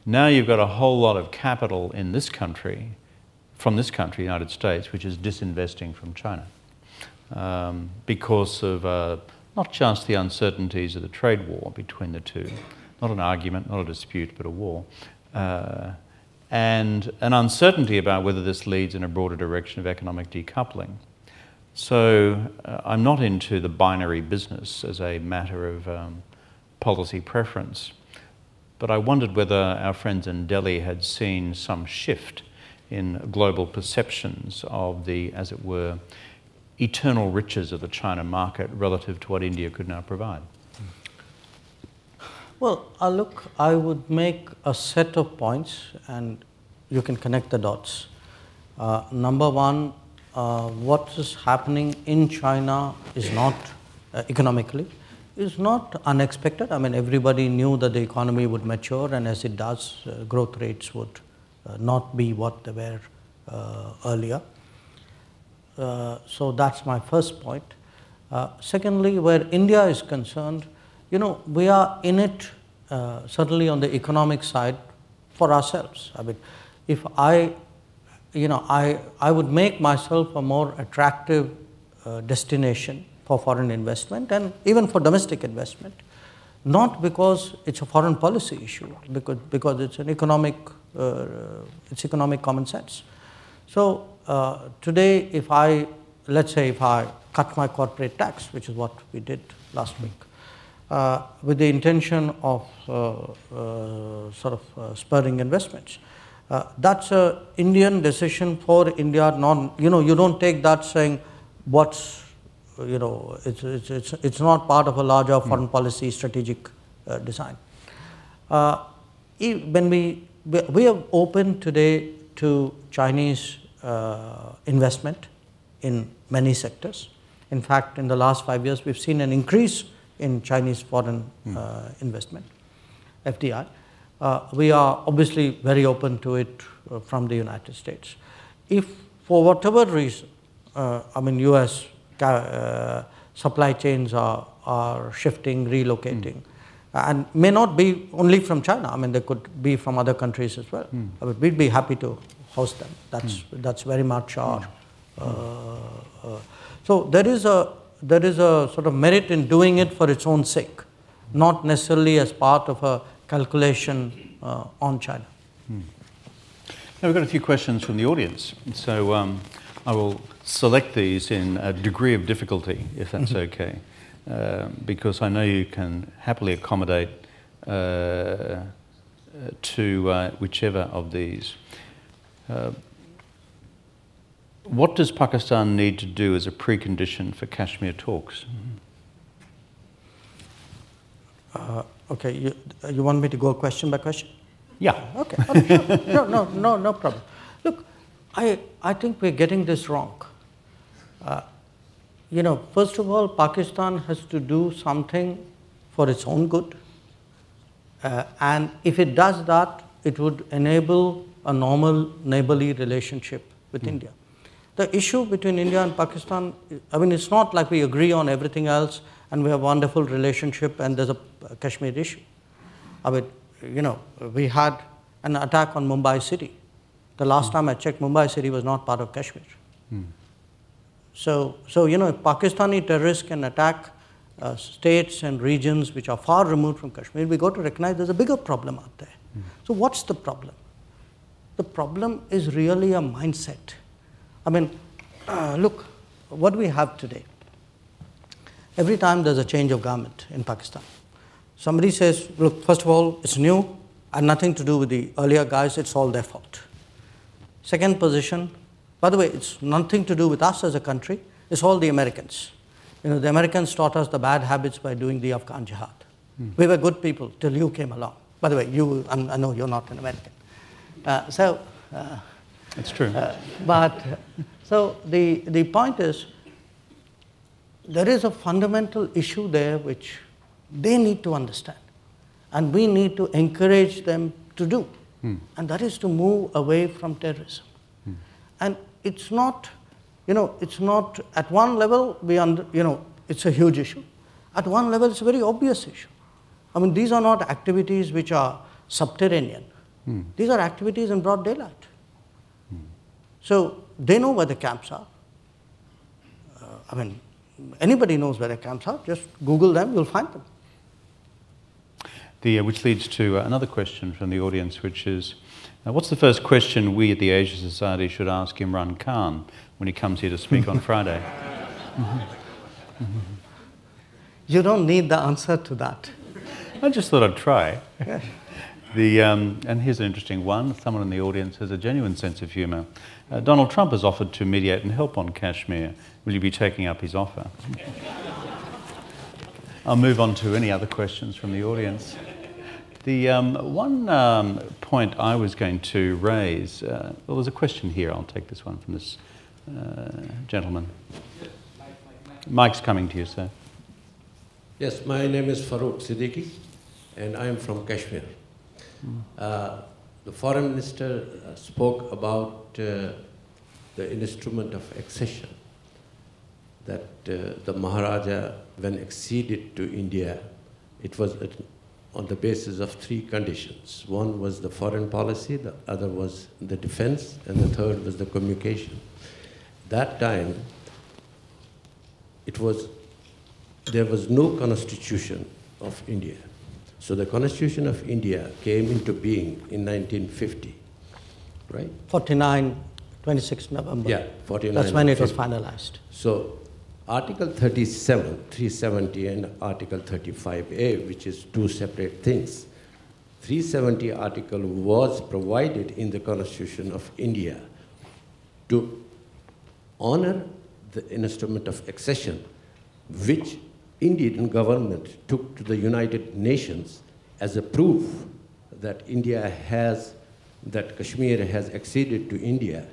now you've got a whole lot of capital in this country, from this country, the United States, which is disinvesting from China because of not just the uncertainties of the trade war between the two, not an argument, not a dispute, but a war, and an uncertainty about whether this leads in a broader direction of economic decoupling. So I'm not into the binary business as a matter of policy preference, but I wondered whether our friends in Delhi had seen some shift in global perceptions of the, as it were, eternal riches of the China market relative to what India could now provide. Well, look, I would make a set of points and you can connect the dots. Number one, what is happening in China is not, economically, is not unexpected. I mean, everybody knew that the economy would mature, and as it does, growth rates would not be what they were earlier. So that's my first point. Secondly, where India is concerned, you know, we are in it certainly on the economic side for ourselves. I mean, if I would make myself a more attractive destination for foreign investment and even for domestic investment, not because it's a foreign policy issue, because it's an economic, it's economic common sense. So today, let's say if I cut my corporate tax, which is what we did last week, with the intention of spurring investments. That's an Indian decision for India. You don't take that saying it's not part of a larger foreign policy strategic design. When we are open today to Chinese investment in many sectors. In fact, in the last 5 years, we've seen an increase in Chinese foreign investment, FDI. We are obviously very open to it from the United States. If for whatever reason, US supply chains are shifting, relocating, and may not be only from China. I mean, they could be from other countries as well. I mean, we'd be happy to host them. That's very much our. So there is a sort of merit in doing it for its own sake, not necessarily as part of a calculation on China. Now we've got a few questions from the audience, so I will select these in a degree of difficulty, if that's okay, because I know you can happily accommodate to whichever of these. What does Pakistan need to do as a precondition for Kashmir talks? Okay, you want me to go question by question? Yeah. Okay. Sure. No problem. Look, I think we're getting this wrong. First of all, Pakistan has to do something for its own good, and if it does that, it would enable a normal neighborly relationship with India. The issue between India and Pakistan, I mean, it's not like we agree on everything else and we have a wonderful relationship and there's a Kashmir issue. I mean, we had an attack on Mumbai city. The last time I checked, Mumbai city was not part of Kashmir. So if Pakistani terrorists can attack states and regions which are far removed from Kashmir, we got to recognize there's a bigger problem out there. So what's the problem? The problem is really a mindset. I mean, look, what we have today. Every time there's a change of government in Pakistan, somebody says, look, first of all, it's new and nothing to do with the earlier guys, it's all their fault. Second position, by the way, it's nothing to do with us as a country, it's all the Americans. You know, the Americans taught us the bad habits by doing the Afghan jihad. We were good people till you came along. By the way, I know you're not an American. That's true. So the point is, there is a fundamental issue there which they need to understand. And we need to encourage them to do. And that is to move away from terrorism. And it's not, it's not, at one level, it's a huge issue. At one level, it's a very obvious issue. I mean, these are not activities which are subterranean. These are activities in broad daylight. So they know where the camps are. I mean, anybody knows where the camps are. Just Google them, you'll find them. Which leads to another question from the audience, which is, what's the first question we at the Asia Society should ask Imran Khan when he comes here to speak on Friday? You don't need the answer to that. I just thought I'd try. And here's an interesting one. Someone in the audience has a genuine sense of humour. Donald Trump has offered to mediate and help on Kashmir. Will you be taking up his offer? I'll move on to any other questions from the audience. The one point I was going to raise, well, there's a question here. I'll take this one from this gentleman. Mike's coming to you, sir. Yes, my name is Farooq Siddiqui, and I am from Kashmir. The foreign minister spoke about the instrument of accession, that the Maharaja, when acceded to India, it was on the basis of three conditions. One was the foreign policy, the other was the defense, and the third was the communication. That time, there was no constitution of India. So the Constitution of India came into being in 1950, right? 26 November. Yeah, 49. That's when it was finalized. So Article 37, 370, and Article 35A, which is two separate things. 370 article was provided in the Constitution of India to honor the instrument of accession, which Indian government took to the United Nations as a proof that that Kashmir has acceded to India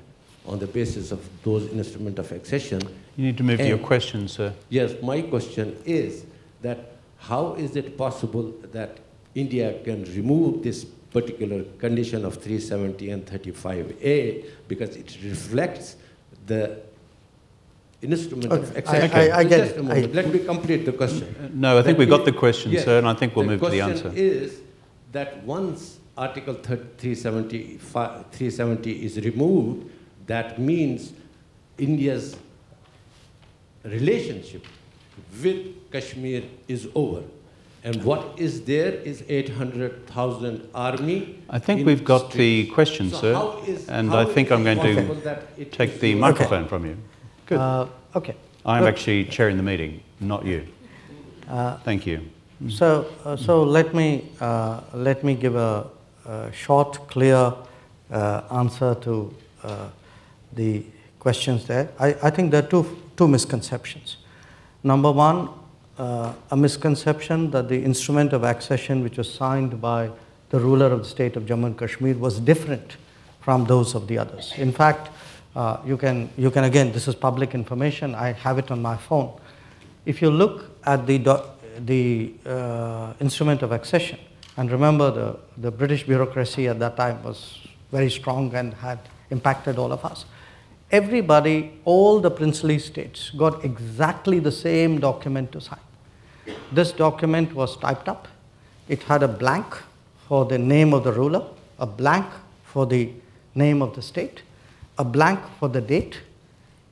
on the basis of those instruments of accession. You need to move to your question, sir. Yes, my question is that how is it possible that India can remove this particular condition of 370 and 35A, because it reflects the instrument of accession. I get it. Let me complete the question. No, I think we got the question, yes, sir, and I think we'll move to the answer. The question is that once Article 370 is removed, that means India's relationship with Kashmir is over. And what is there is 800,000 army. I think we've got the question, so sir, and I think I'm going to take the microphone from you. Good. Okay. I'm actually chairing the meeting, not you. Thank you. So let me give a short, clear answer to the questions there. I think there are two misconceptions. Number one, a misconception that the instrument of accession which was signed by the ruler of the state of Jammu and Kashmir was different from those of the others. In fact, you can again, this is public information, I have it on my phone. If you look at the instrument of accession, and remember the British bureaucracy at that time was very strong and had impacted all of us. Everybody, all the princely states got exactly the same document to sign. This document was typed up. It had a blank for the name of the ruler, a blank for the name of the state, a blank for the date,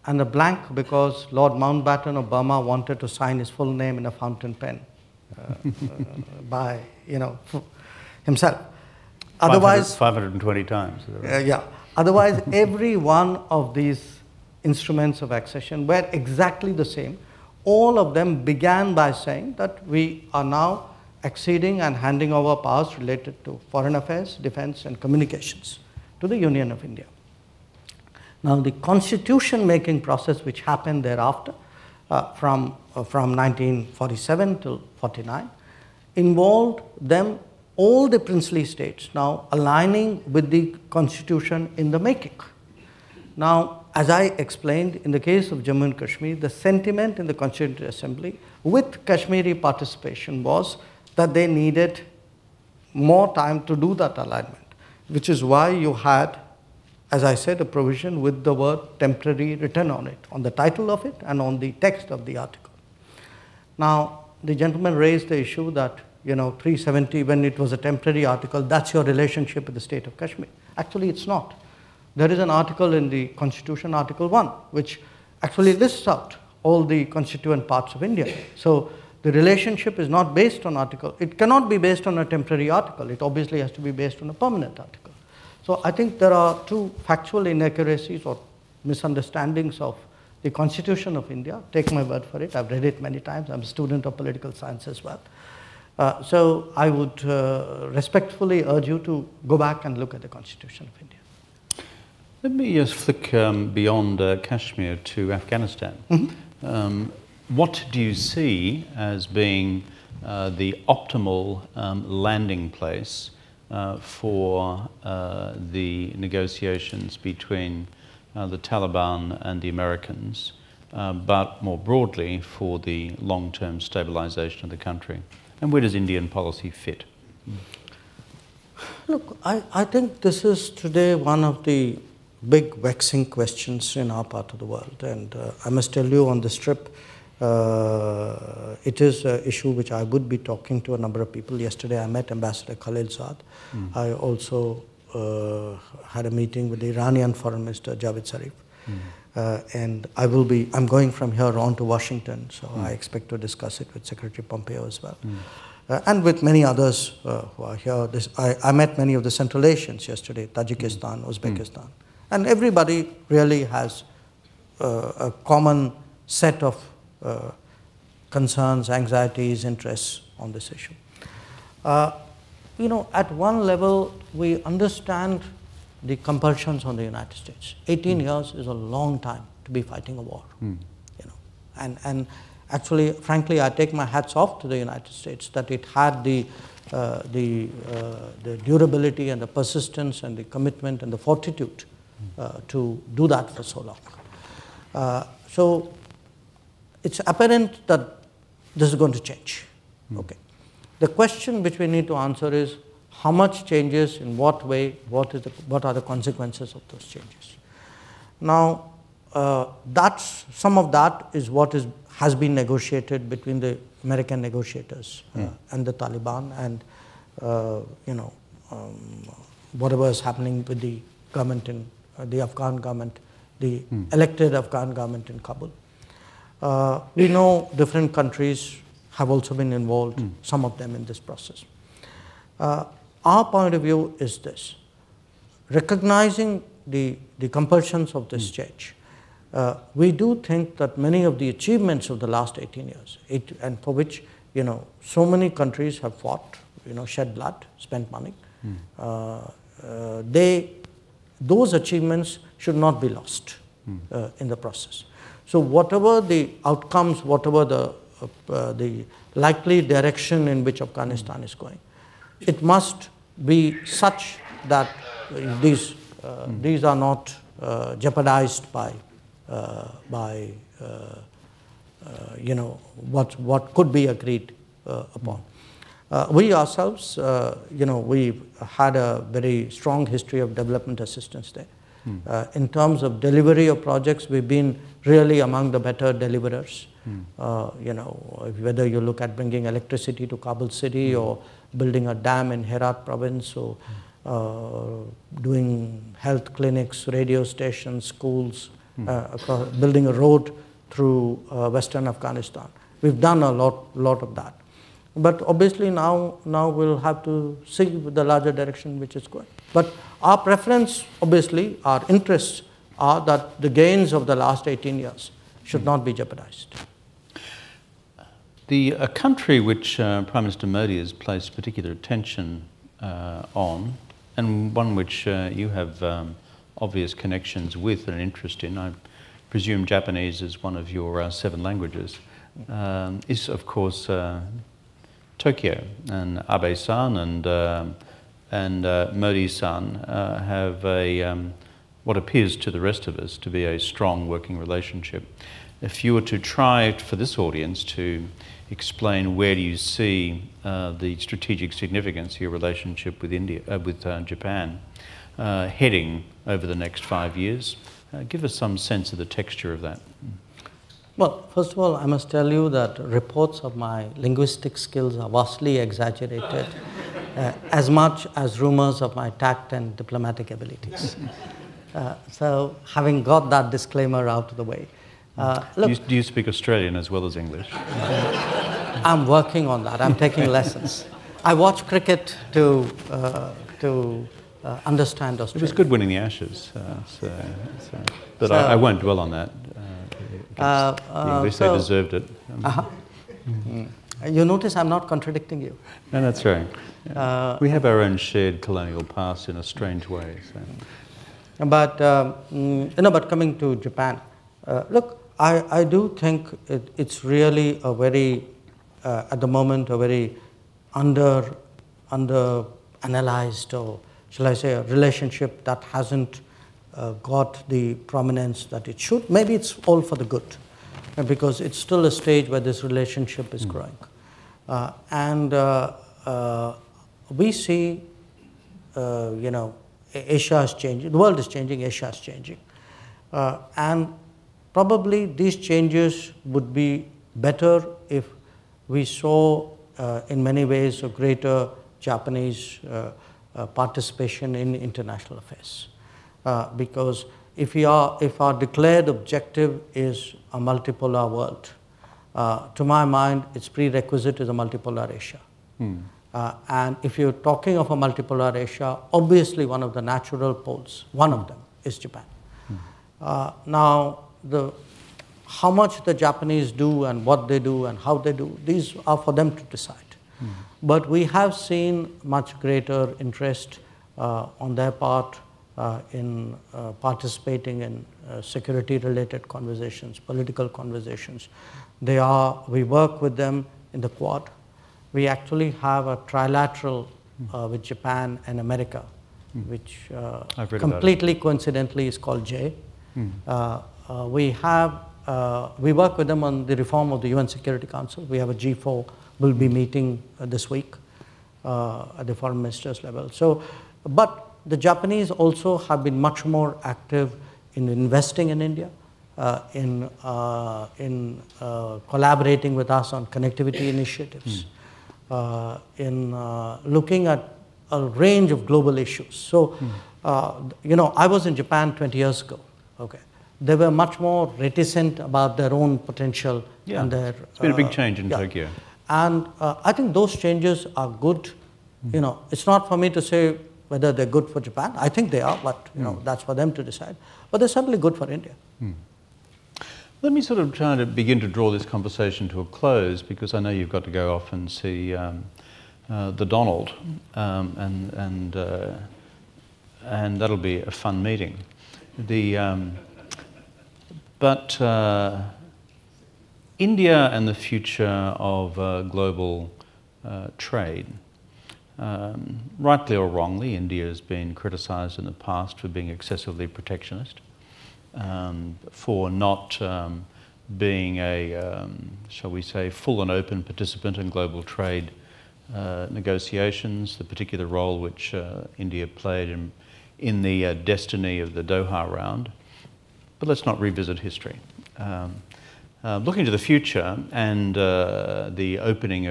and a blank because Lord Mountbatten of Burma wanted to sign his full name in a fountain pen by himself. Otherwise, 520 times. yeah. Otherwise, every one of these instruments of accession were exactly the same. All of them began by saying that we are now acceding and handing over powers related to foreign affairs, defense, and communications to the Union of India. Now, the constitution-making process which happened thereafter, from 1947 till 49, involved them, all the princely states, now aligning with the constitution in the making. Now, as I explained, in the case of Jammu and Kashmir, the sentiment in the Constituent Assembly with Kashmiri participation was that they needed more time to do that alignment, which is why you had, as I said, a provision with the word temporary written on it, on the title of it and on the text of the article. Now, the gentleman raised the issue that, 370, when it was a temporary article, that's your relationship with the state of Kashmir. Actually, it's not. There is an article in the Constitution, Article 1, which actually lists out all the constituent parts of India. So the relationship is not based on article. It cannot be based on a temporary article. It obviously has to be based on a permanent article. So I think there are two factual inaccuracies or misunderstandings of the Constitution of India. Take my word for it. I've read it many times. I'm a student of political science as well. So I would respectfully urge you to go back and look at the Constitution of India. Let me just flick beyond Kashmir to Afghanistan. Mm-hmm. What do you see as being the optimal landing place for the negotiations between the Taliban and the Americans, but more broadly for the long-term stabilization of the country? And where does Indian policy fit? Look, I think this is today one of the big vexing questions in our part of the world. And I must tell you on this trip, it is an issue which I would be talking to a number of people. Yesterday I met Ambassador Khalilzad. I also had a meeting with the Iranian Foreign Minister Javed Zarif. And I'm going from here on to Washington, so I expect to discuss it with Secretary Pompeo as well. And with many others who are here. I met many of the Central Asians yesterday, Tajikistan, Uzbekistan. And everybody really has a common set of concerns, anxieties, interests on this issue. At one level, we understand the compulsions on the United States. 18 years is a long time to be fighting a war. And actually, frankly, I take my hats off to the United States that it had the durability and the persistence and the commitment and the fortitude to do that for so long. So it's apparent that this is going to change. Okay. The question which we need to answer is how much changes, in what way, what are the consequences of those changes. Now, some of that is what has been negotiated between the American negotiators and the Taliban, and whatever is happening with the government in the Afghan government, the elected Afghan government in Kabul. We know different countries have also been involved, some of them in this process. Our point of view is this: recognizing the compulsions of this change, we do think that many of the achievements of the last 18 years, and for which so many countries have fought, shed blood, spent money, those achievements should not be lost in the process. So whatever the outcomes, whatever the likely direction in which Afghanistan is going, it must be such that these are not jeopardized by what could be agreed upon. We ourselves, we've had a very strong history of development assistance there. In terms of delivery of projects, we've been really among the better deliverers. Whether you look at bringing electricity to Kabul city or building a dam in Herat province or doing health clinics, radio stations, schools, building a road through western Afghanistan. We've done a lot of that. But obviously now we'll have to see the larger direction which is going. But our preference, obviously, our interests are that the gains of the last 18 years should not be jeopardized. A country which Prime Minister Modi has placed particular attention on, and one which you have obvious connections with and an interest in, I presume Japanese is one of your 7 languages, is of course Tokyo. And Abe-san and Modi-san have what appears to the rest of us to be a strong working relationship. If you were to try for this audience to explain where do you see the strategic significance of your relationship with Japan heading over the next 5 years, give us some sense of the texture of that. Well, first of all, I must tell you that reports of my linguistic skills are vastly exaggerated, as much as rumors of my tact and diplomatic abilities. So, having got that disclaimer out of the way, look, do you speak Australian as well as English? I'm working on that. I'm taking lessons. I watch cricket to understand Australia. It was good winning the Ashes, but I won't dwell on that. The English, they deserved it. You notice I'm not contradicting you. No, that's right. We have our own shared colonial past in a strange way. So. But but coming to Japan, look, I do think it's really a very, at the moment, a very under analyzed, or shall I say, a relationship that hasn't got the prominence that it should. Maybe it's all for the good, because it's still a stage where this relationship is growing. And we see, Asia is changing, the world is changing, Asia is changing. And probably these changes would be better if we saw, in many ways, a greater Japanese participation in international affairs. Because if our declared objective is a multipolar world, to my mind, its prerequisite is a multipolar Asia. And if you're talking of a multipolar Asia, obviously one of the natural poles, one of them, is Japan. Now, how much the Japanese do and what they do and how they do, these are for them to decide. But we have seen much greater interest on their part in participating in security-related conversations, political conversations. We work with them in the Quad. We actually have a trilateral with Japan and America, which completely coincidentally is called J. We work with them on the reform of the UN Security Council. We have a G4, we'll be meeting this week at the foreign ministers level. So, but the Japanese also have been much more active in investing in India, in collaborating with us on connectivity initiatives, in looking at a range of global issues. So, I was in Japan 20 years ago. Okay, they were much more reticent about their own potential and their. It's been a big change in Tokyo. And I think those changes are good. It's not for me to say whether they're good for Japan. I think they are, but that's for them to decide. But they're certainly good for India. Let me sort of try to begin to draw this conversation to a close, because I know you've got to go off and see the Donald, and that'll be a fun meeting. But India and the future of global trade. Rightly or wrongly, India has been criticised in the past for being excessively protectionist, for not being a, shall we say, full and open participant in global trade negotiations, the particular role which India played in the destiny of the Doha round. But let's not revisit history. Looking to the future and the opening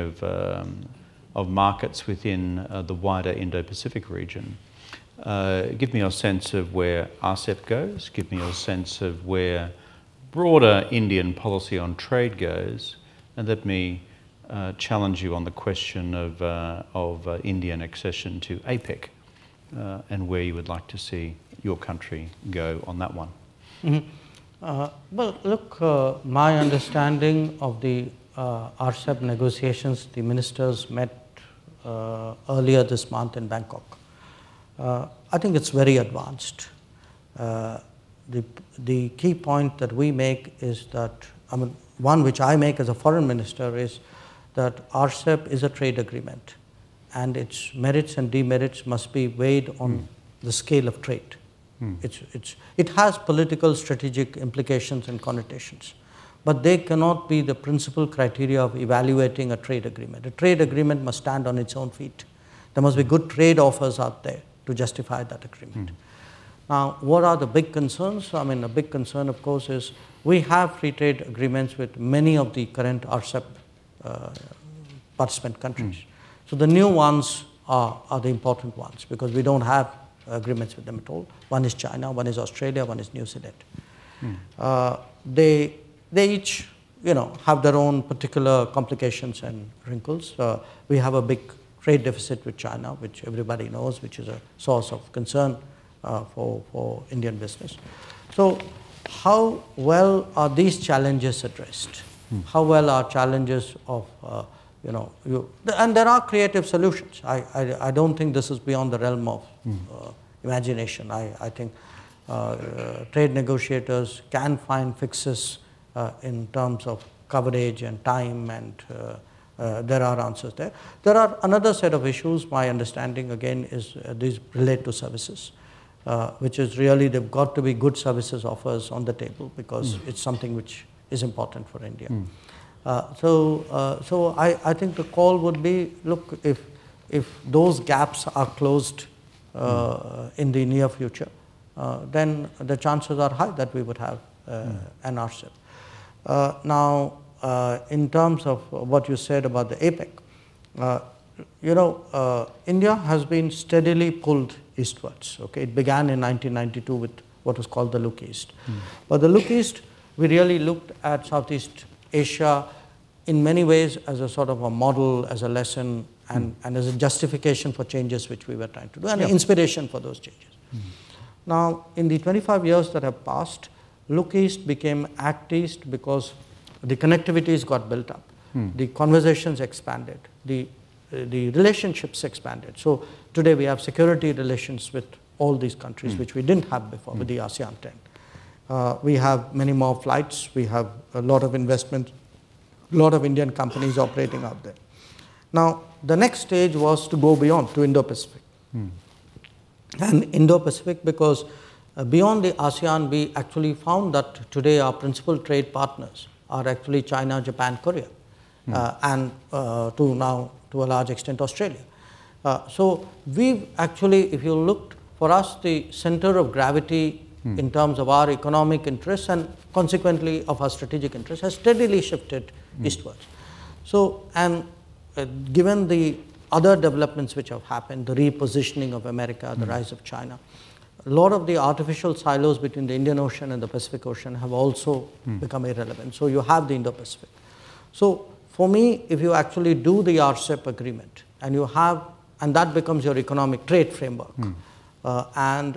of markets within the wider Indo-Pacific region, give me your sense of where RCEP goes, give me your sense of where broader Indian policy on trade goes, and let me challenge you on the question of Indian accession to APEC and where you would like to see your country go on that one. Mm-hmm. Well, look, my understanding of the RCEP negotiations, the ministers met earlier this month in Bangkok. I think it's very advanced. The key point that we make is that, I mean, one which I make as a foreign minister is that RCEP is a trade agreement and its merits and demerits must be weighed on the scale of trade. It has political, strategic implications and connotations, but they cannot be the principal criteria of evaluating a trade agreement. A trade agreement must stand on its own feet. There must be good trade offers out there to justify that agreement. Now, what are the big concerns? I mean, a big concern, of course, is we have free trade agreements with many of the current RCEP participant countries. So the new ones are the important ones because we don't have agreements with them at all. One is China, one is Australia, one is New Zealand. They each, have their own particular complications and wrinkles. We have a big trade deficit with China, which everybody knows, which is a source of concern for Indian business. So how well are these challenges addressed? How well are challenges of, and there are creative solutions. I don't think this is beyond the realm of imagination. I think trade negotiators can find fixes in terms of coverage and time, and there are answers there. There are another set of issues, my understanding again is these relate to services, which is really they've got to be good services offers on the table because it's something which is important for India. So I think the call would be, look, if those gaps are closed in the near future, then the chances are high that we would have an RCEP. Now, in terms of what you said about the APEC, India has been steadily pulled eastwards. Okay, it began in 1992 with what was called the Look East. But the Look East, we really looked at Southeast Asia in many ways as a sort of a model, as a lesson, and as a justification for changes which we were trying to do, and an inspiration for those changes. Now, in the 25 years that have passed, Look East became Act East because the connectivities got built up, the conversations expanded, the relationships expanded. So today we have security relations with all these countries, which we didn't have before with the ASEAN 10. We have many more flights, we have a lot of investment, a lot of Indian companies operating out there. Now, the next stage was to go beyond to Indo-Pacific. And Indo-Pacific because beyond the ASEAN, we actually found that today our principal trade partners are actually China, Japan, Korea, and to a large extent Australia. So we've actually, if you looked, for us the center of gravity in terms of our economic interests and consequently of our strategic interests has steadily shifted eastwards. So, and given the other developments which have happened, the repositioning of America, the rise of China, a lot of the artificial silos between the Indian Ocean and the Pacific Ocean have also become irrelevant. So you have the Indo-Pacific. So for me, if you actually do the RCEP agreement and you have, and that becomes your economic trade framework, and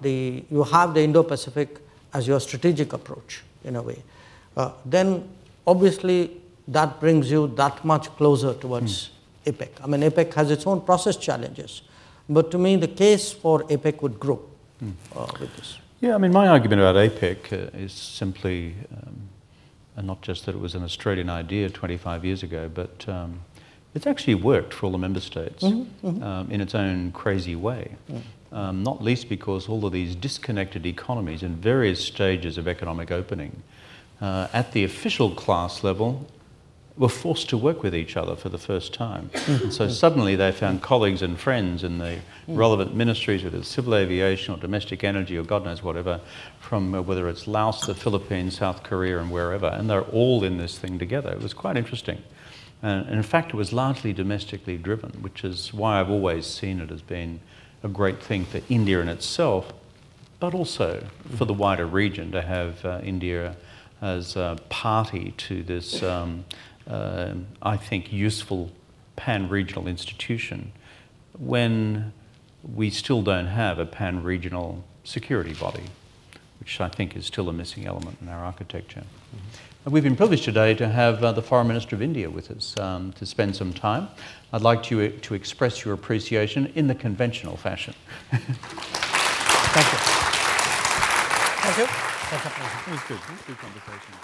you have the Indo-Pacific as your strategic approach in a way, then obviously that brings you that much closer towards APEC. I mean, APEC has its own process challenges, but to me the case for APEC would grow with this. Yeah, I mean, my argument about APEC is simply, and not just that it was an Australian idea 25 years ago, but it's actually worked for all the member states in its own crazy way. Not least because all of these disconnected economies in various stages of economic opening at the official class level were forced to work with each other for the first time. And so suddenly they found colleagues and friends in the relevant ministries, whether it's civil aviation or domestic energy or God knows whatever, from whether it's Laos, the Philippines, South Korea and wherever, and they're all in this thing together. It was quite interesting. And in fact, it was largely domestically driven, which is why I've always seen it as being a great thing for India in itself, but also for the wider region to have India as a party to this I think, useful pan-regional institution when we still don't have a pan-regional security body, which I think is still a missing element in our architecture. And we've been privileged today to have the Foreign Minister of India with us to spend some time. I'd like you to express your appreciation in the conventional fashion. Thank you. Thank you. That's a pleasure. It was good. It was a good conversation.